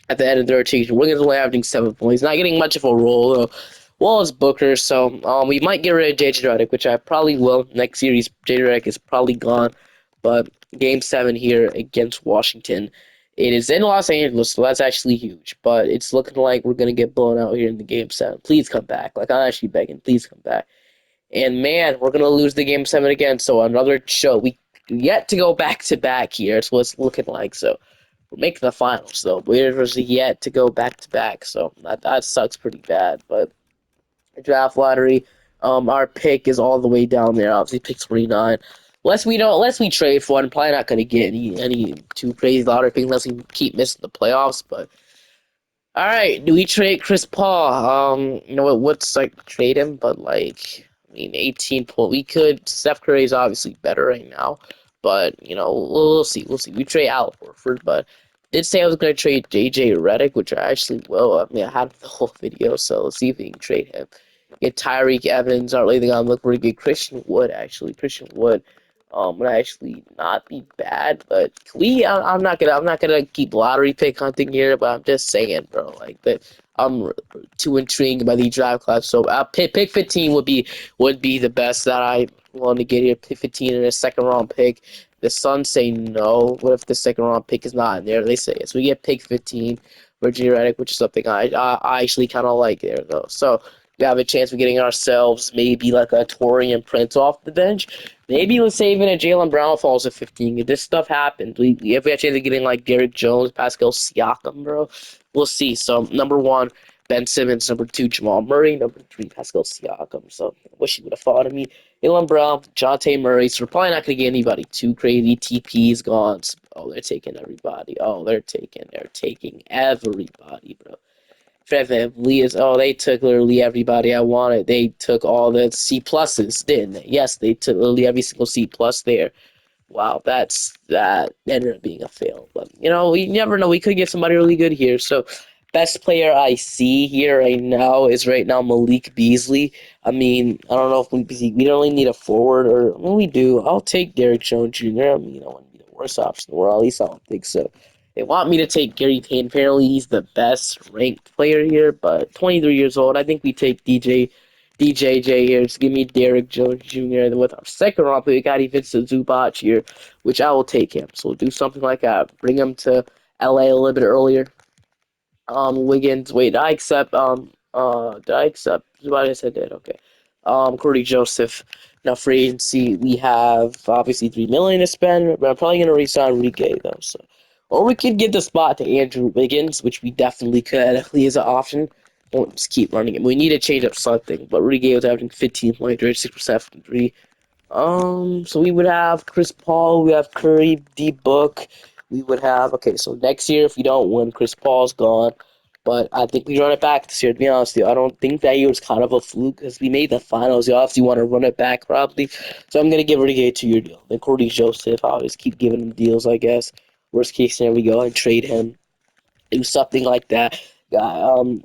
at the end of the rotation. Wiggins only averaging 7 points. Not getting much of a role though. Well as Booker, so we might get rid of JJ Redick, which I probably will. Next series, JJ Redick is probably gone. But Game 7 here against Washington. It is in Los Angeles, so that's actually huge. But it's looking like we're going to get blown out here in the Game 7. Please come back. Like, I'm actually begging. Please come back. And, man, we're going to lose the Game 7 again. So another show. We yet to go back-to-back here. That's what it's looking like. So we're making the finals, though. We're yet to go back-to-back. So that sucks pretty bad. But draft lottery. Our pick is all the way down there. Obviously, pick 29. Unless we trade for one, probably not going to get any too crazy lottery picks unless we keep missing the playoffs. But all right, do we trade Chris Paul? What's like trade him? But like, I mean, 18 point. We could. Steph Curry is obviously better right now, but we'll see. We'll see. We trade Al Horford, but did say I was going to trade JJ Redick, which I actually will. I mean, I had the whole video, so let's see if we can trade him. Get Tyreek Evans. Aren't really think I'm looking for get Christian Wood. Actually, Christian Wood would actually not be bad. But I'm not gonna keep lottery pick hunting here. But I'm just saying, bro. Like that, I'm too intrigued by the draft class. So pick 15 would be the best that I want to get here. Pick 15 in a second round pick. The Suns say no. What if the second round pick is not in there? They say yes. We get pick 15 for Redick, which is something I actually kind of like there though. So we have a chance of getting ourselves maybe like a Torian Prince off the bench. Maybe let's say even a Jaylen Brown falls at 15. If this stuff happens, if we have a chance of getting like Derrick Jones, Pascal Siakam, bro, we'll see. So number 1, Ben Simmons. Number 2, Jamal Murray. Number 3, Pascal Siakam. So I wish he would have thought of me. Jaylen Brown, Jonte Murray. So we're probably not going to get anybody too crazy. TP's gone. Oh, they're taking everybody. Oh, they're taking everybody, bro. Fred VanVleet they took literally everybody I wanted. They took all the C pluses, didn't they? Yes, they took literally every single C plus there. Wow, that ended up being a fail. But you know, we never know. We could get somebody really good here. So, best player I see here right now Malik Beasley. I mean, I don't know if we don't really need a forward, or when we do, I'll take Derek Jones Jr. I mean, you know, wouldn't be the worst option in the world. At least I don't think so. They want me to take Gary Payne. Apparently, he's the best ranked player here, but 23 years old. I think we take DJJ here. Just give me Derek Jones Jr. And with our second round pick, we got Vincent Zubac here, which I will take him. So we'll do something like that. Bring him to LA a little bit earlier. Wiggins. Wait, did I accept Zubac? I said did. Okay. Corey Joseph. Now free agency, we have obviously 3 million to spend, but I'm probably gonna re-sign Rudy Gay though. So, or we could give the spot to Andrew Wiggins, which we definitely could. He is an option. Won't just keep running it. We need to change up something. But Rudy Gay was averaging 15 points, 36% from three. So we would have Chris Paul, we have Curry, D Book. We would have okay. So next year, if we don't win, Chris Paul's gone. But I think we run it back this year. To be honest with you, I don't think that year was kind of a fluke because we made the finals. You obviously want to run it back probably. So I'm gonna give Rudy a 2 year deal. Then Cordy Joseph, I always keep giving him deals. I guess worst case scenario, we go and trade him, do something like that.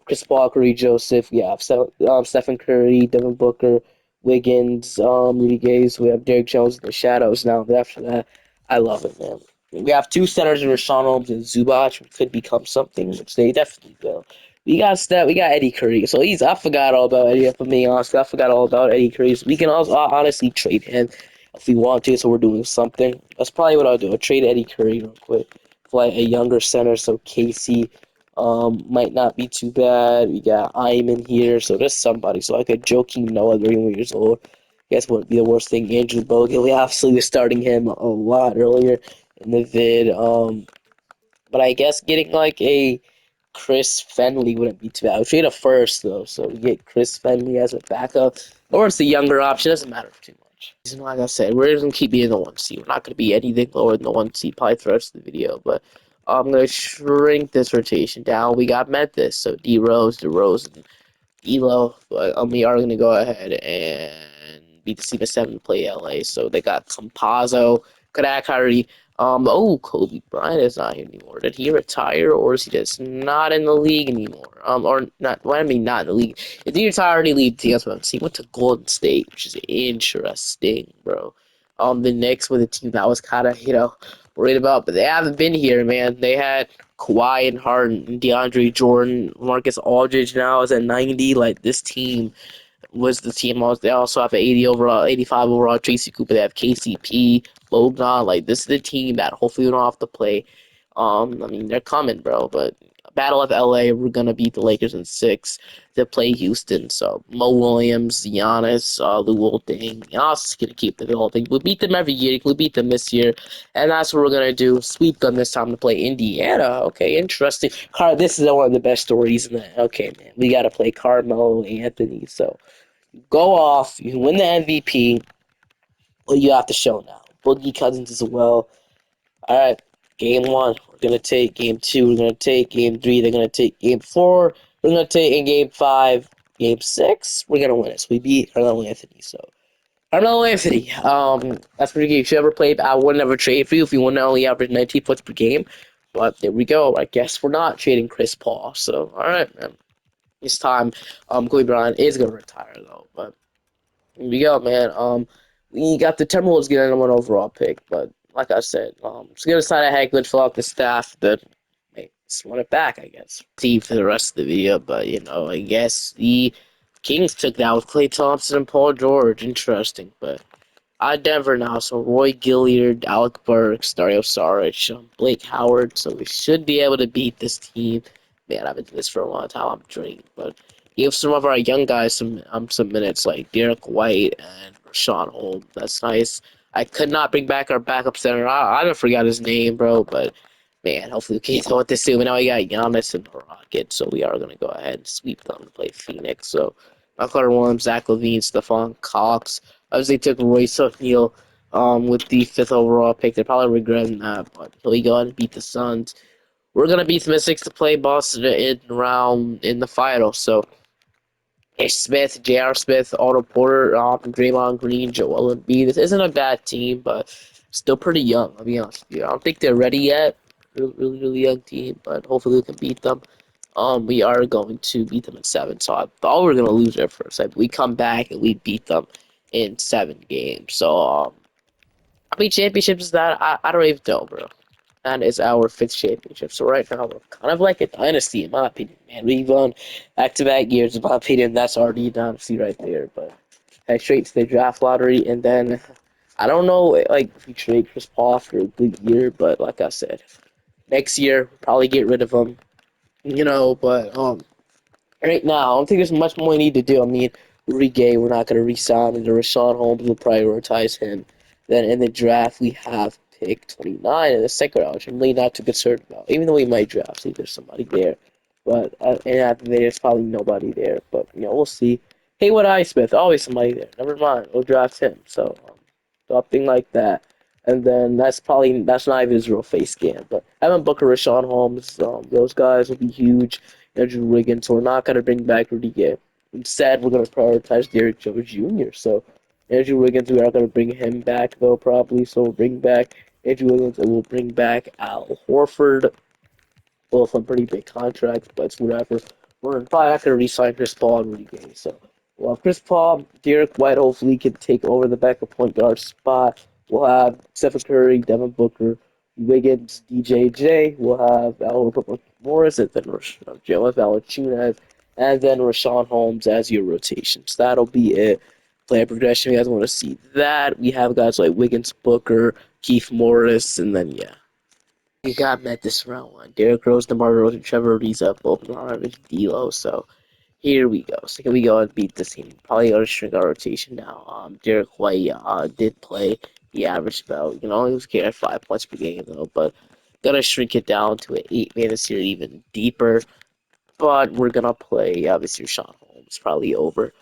Chris Paul, Curry, Joseph. We have Stephen Curry, Devin Booker, Wiggins, Rudy Gay. We have Derrick Jones in the shadows now. But after that, I love it, man. We have two centers in Rashawn Holmes and Zubac, who could become something, which they definitely will. We got Steph, we got Eddie Curry. So I forgot all about Eddie. If I'm being honest, I forgot all about Eddie Curry. So we can also honestly trade him if we want to. So we're doing something. That's probably what I'll do. I'll trade Eddie Curry real quick for like a younger center. So Casey might not be too bad. We got Iman here, so there's somebody. So like a Joakim Noah, 31 years old. Guess wouldn't be the worst thing. Andrew Bogut, we obviously were starting him a lot earlier in the vid. But I guess getting like a Chris Fenley wouldn't be too bad. I would trade a first though, so we get Chris Fenley as a backup, or it's the younger option. Doesn't matter too much. Like I said, we're gonna keep being the 1 seed. We're not gonna be anything lower than the 1 seed probably for the rest of the video. But I'm gonna shrink this rotation down. We got Memphis, so D Rose, DeRozan, Elo. But we are gonna go ahead and beat the CP7 to play LA. So they got Campazzo, Kadak Kyrie. Kobe Bryant is not here anymore. Did he retire, or is he just not in the league anymore? Or not? What I mean, not in the league. Did he retire or did he leave the team? He went to Golden State, which is interesting, bro. The Knicks with a team that was kind of worried about, but they haven't been here, man. They had Kawhi and Harden, and DeAndre Jordan, Marcus Aldridge now is at 90. Like this team was the team. They also have an 80 overall, 85 overall Tracy Cooper. They have KCP, Bogdan. Like this is the team that hopefully we don't have to play. I mean they're coming, bro. But Battle of LA, we're gonna beat the Lakers in 6 to play Houston. So Mo Williams, Giannis, Lou Wilting. Giannis is gonna keep the whole thing. We beat them every year. We beat them this year, and that's what we're gonna do. Sweep them this time to play Indiana. Okay, interesting. This is one of the best stories in the. Okay, man, we gotta play Carmelo Anthony. So go off, you win the MVP. What you have to show now? Boogie Cousins as well. All right, game one, we're gonna take game two. We're gonna take game three. They're gonna take game four. We're gonna take in game five, game six. We're gonna win it. So we beat Carmelo Anthony. So Carmelo Anthony. That's pretty good. If you ever played, I would never trade for you if you wouldn't only average 19 points per game. But there we go. I guess we're not trading Chris Paul. So all right, man. This time, Kobe Bryant is gonna retire though, but. Here we go, man. We got the Timberwolves getting a 1 overall pick, but like I said, it's gonna sign a head good fill out the staff. That just run it back, I guess. See for the rest of the video, but I guess the Kings took that with Klay Thompson and Paul George. Interesting, but Denver now. So Roy Gilliard, Alec Burks, Dario Saric, Blake Howard. So we should be able to beat this team. Man, I've been doing this for a long time. I'm drained, but give some of our young guys some minutes, like Derek White and Rashawn Holmes. That's nice. I could not bring back our backup center. I forgot his name, bro. But man, hopefully we can go with this soon. Now we got Giannis and the Rockets, so we are gonna go ahead and sweep them and play Phoenix. So Michael Williams, Zach LaVine, Stephon Cox. Obviously, took Royce O'Neal with the 5th overall pick. They're probably regretting that, but we go ahead and beat the Suns. We're gonna beat the Mystics to play Boston in the final. So Ish Smith, J.R. Smith, Otto Porter, Draymond Green, Joel Embiid. This isn't a bad team, but Still pretty young, I'll be honest with you. I don't think they're ready yet. Really young team, but hopefully we can beat them. We are going to beat them in 7, so I thought we were gonna lose their first. Like, we come back and we beat them in 7 games. So, how many championships is that? I don't even know, bro. That is our 5th championship. So right now we're kind of like a dynasty, in my opinion, man. We've won back-to-back years, in my opinion. That's already a dynasty right there. But head straight to the draft lottery, and then I don't know, like, if we trade Chris Paul after a good year, but like I said, next year probably get rid of him, But right now, I don't think there's much more we need to do. I mean, Rudy Gay, we're not going to re-sign, and Rashawn Holmes will prioritize him. Then in the draft, we have pick 29 in the second round, which I'm really not too concerned about. Even though we might draft, see, there's somebody there. But and after that, there's probably nobody there. But, we'll see. Haywood Highsmith, always somebody there. Never mind, we'll draft him. So, something like that. And then that's not even his real face scan. But Evan Booker, Rashawn Holmes, those guys will be huge. Andrew Wiggins. So we're not gonna bring back Rudy Gay. Instead, we're gonna prioritize Derrick Jones Jr. So Andrew Wiggins, we are gonna bring him back though probably. So we'll bring back Andrew Wiggins and we'll bring back Al Horford. Both on pretty big contracts, but it's whatever. We're probably not gonna re-sign Chris Paul and Rudy Gay. So we'll have Chris Paul, Derek White hopefully can take over the backup point guard spot. We'll have Stephen Curry, Devin Booker, Wiggins, DJJ. We'll have Al Morris, and then Joe Valanciunas, and then Rashawn Holmes as your rotations. That'll be it. Player progression. You guys want to see that? We have guys like Wiggins, Booker, Keith Morris, and then yeah. You got met this round one. Derrick Rose, DeMar DeRozan, Trevor Ariza, both Bogdanovich, D'Lo. So here we go. So here we go and beat this team. Probably gonna shrink our rotation now. Derek White did play. He averaged about, he was getting 5 points per game though, but gonna shrink it down to an 8-man this year, even deeper. But we're gonna play obviously Sean Holmes probably over.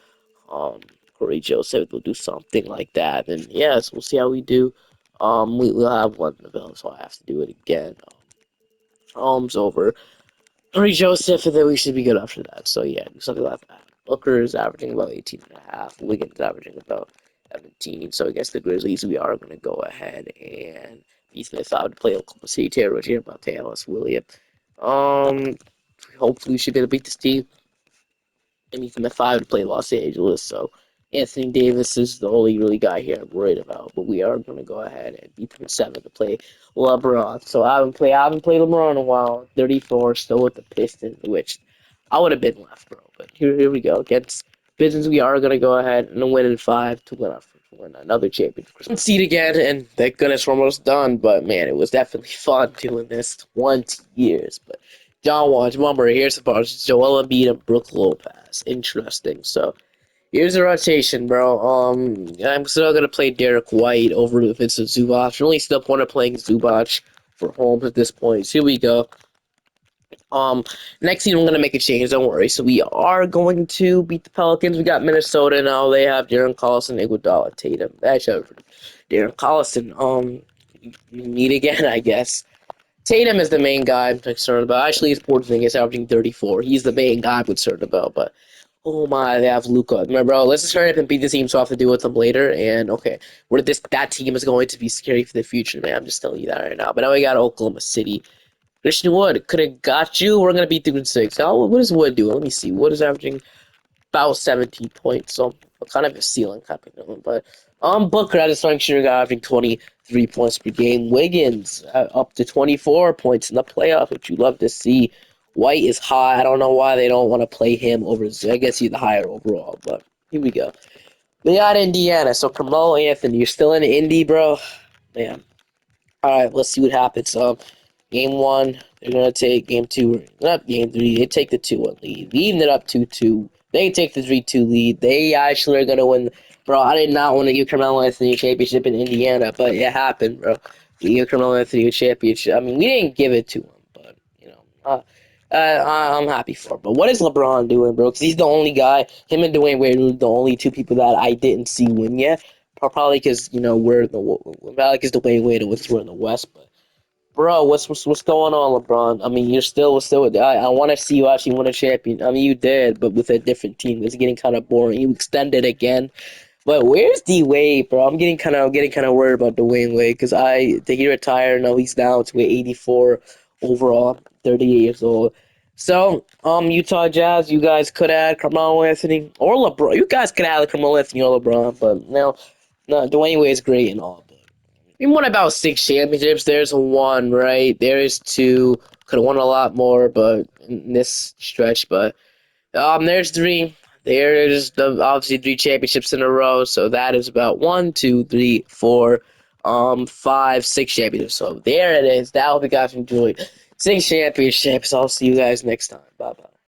Um, Corey Joseph will do something like that, and yes, we'll see how we do. We'll have one available, so I have to do it again. Holmes over Corey Joseph, and then we should be good after that. So yeah, do something like that. Booker is averaging about 18 and a half. Wiggins is averaging about 17. So against the Grizzlies, we are going to go ahead and beat Smith out to play Oklahoma City, Terry Rozier, Monte Ellis, William. Um, Hopefully we should be able to beat this team. And he's in the 5 to play Los Angeles. So Anthony Davis is the only really guy here I'm worried about. But we are going to go ahead and beat them in 7 to play LeBron. So I haven't played LeBron in a while. 34, still with the Pistons, which I would have been left, bro. But here we go. Against Pistons, we are going to go ahead and win in 5 to win another championship. Seed again, and thank goodness we're almost done. But man, it was definitely fun doing this 20 years. But John Wall, Jamal Murray, here's the bars. Joel Embiid and Brook Lopez. Interesting. So here's the rotation, bro. I'm still gonna play Derek White over Vincent Zubac. Really still point of playing Zubac for Holmes at this point. So here we go. Next season I'm gonna make a change. Don't worry. So we are going to beat the Pelicans. We got Minnesota now. They have Darren Collison, Iguodala, Tatum. That's over. Darren Collison. Meet again, I guess. Tatum is the main guy I'm concerned about. Actually, his Porzingis averaging 34. He's the main guy I'm concerned about. But oh my, they have Luka. Remember, bro, let's just hurry up and beat the team so I have to deal with them later. And okay, that team is going to be scary for the future, man. I'm just telling you that right now. But now we got Oklahoma City. Christian Wood could have got you. We're gonna beat the Good Six. Now, what is Wood doing? Let me see. Wood is averaging about 17 points, so kind of a ceiling type of villain. But Booker at a starting shooter guy having 23 points per game. Wiggins up to 24 points in the playoffs, which you love to see. White is high. I don't know why they don't want to play him over. I guess he's the higher overall, but here we go. We got Indiana, so Carmelo Anthony, you're still in Indy, bro. Man. All right, let's see what happens. Game 1, they're gonna take game 2, not game 3. They take the 2-1 lead. We evened it up 2-2. They take the 3-2 lead. They actually are gonna win. Bro, I did not want to give Carmelo Anthony a championship in Indiana, but it happened, bro. We gave Carmelo Anthony a championship. I mean, we didn't give it to him, but I'm happy for him. But what is LeBron doing, bro? Because he's the only guy. Him and Dwayne Wade are the only two people that I didn't see win yet. Probably because we're probably because Dwayne Wade and we're in the West, but. Bro, what's going on, LeBron? I mean, you're still. I want to see you actually win a champion. I mean, you did, but with a different team. It's getting kind of boring. You extended again. But where's D Wade, bro? I'm getting kind of worried about Dwayne Wade because I think he retired. Now he's down to 84 overall, 38 years old. So, Utah Jazz, you guys could add Carmelo Anthony or LeBron. You guys could add Carmelo Anthony or LeBron, but now, no, Dwayne Wade's great and all. But he won about 6 championships. There's one, right? There is two. Could have won a lot more, but in this stretch, but. There's three. There's obviously 3 championships in a row. So that is about 1, 2, 3, 4, 5, 6 championships. So there it is. That hope you guys enjoyed 6 championships. I'll see you guys next time. Bye bye.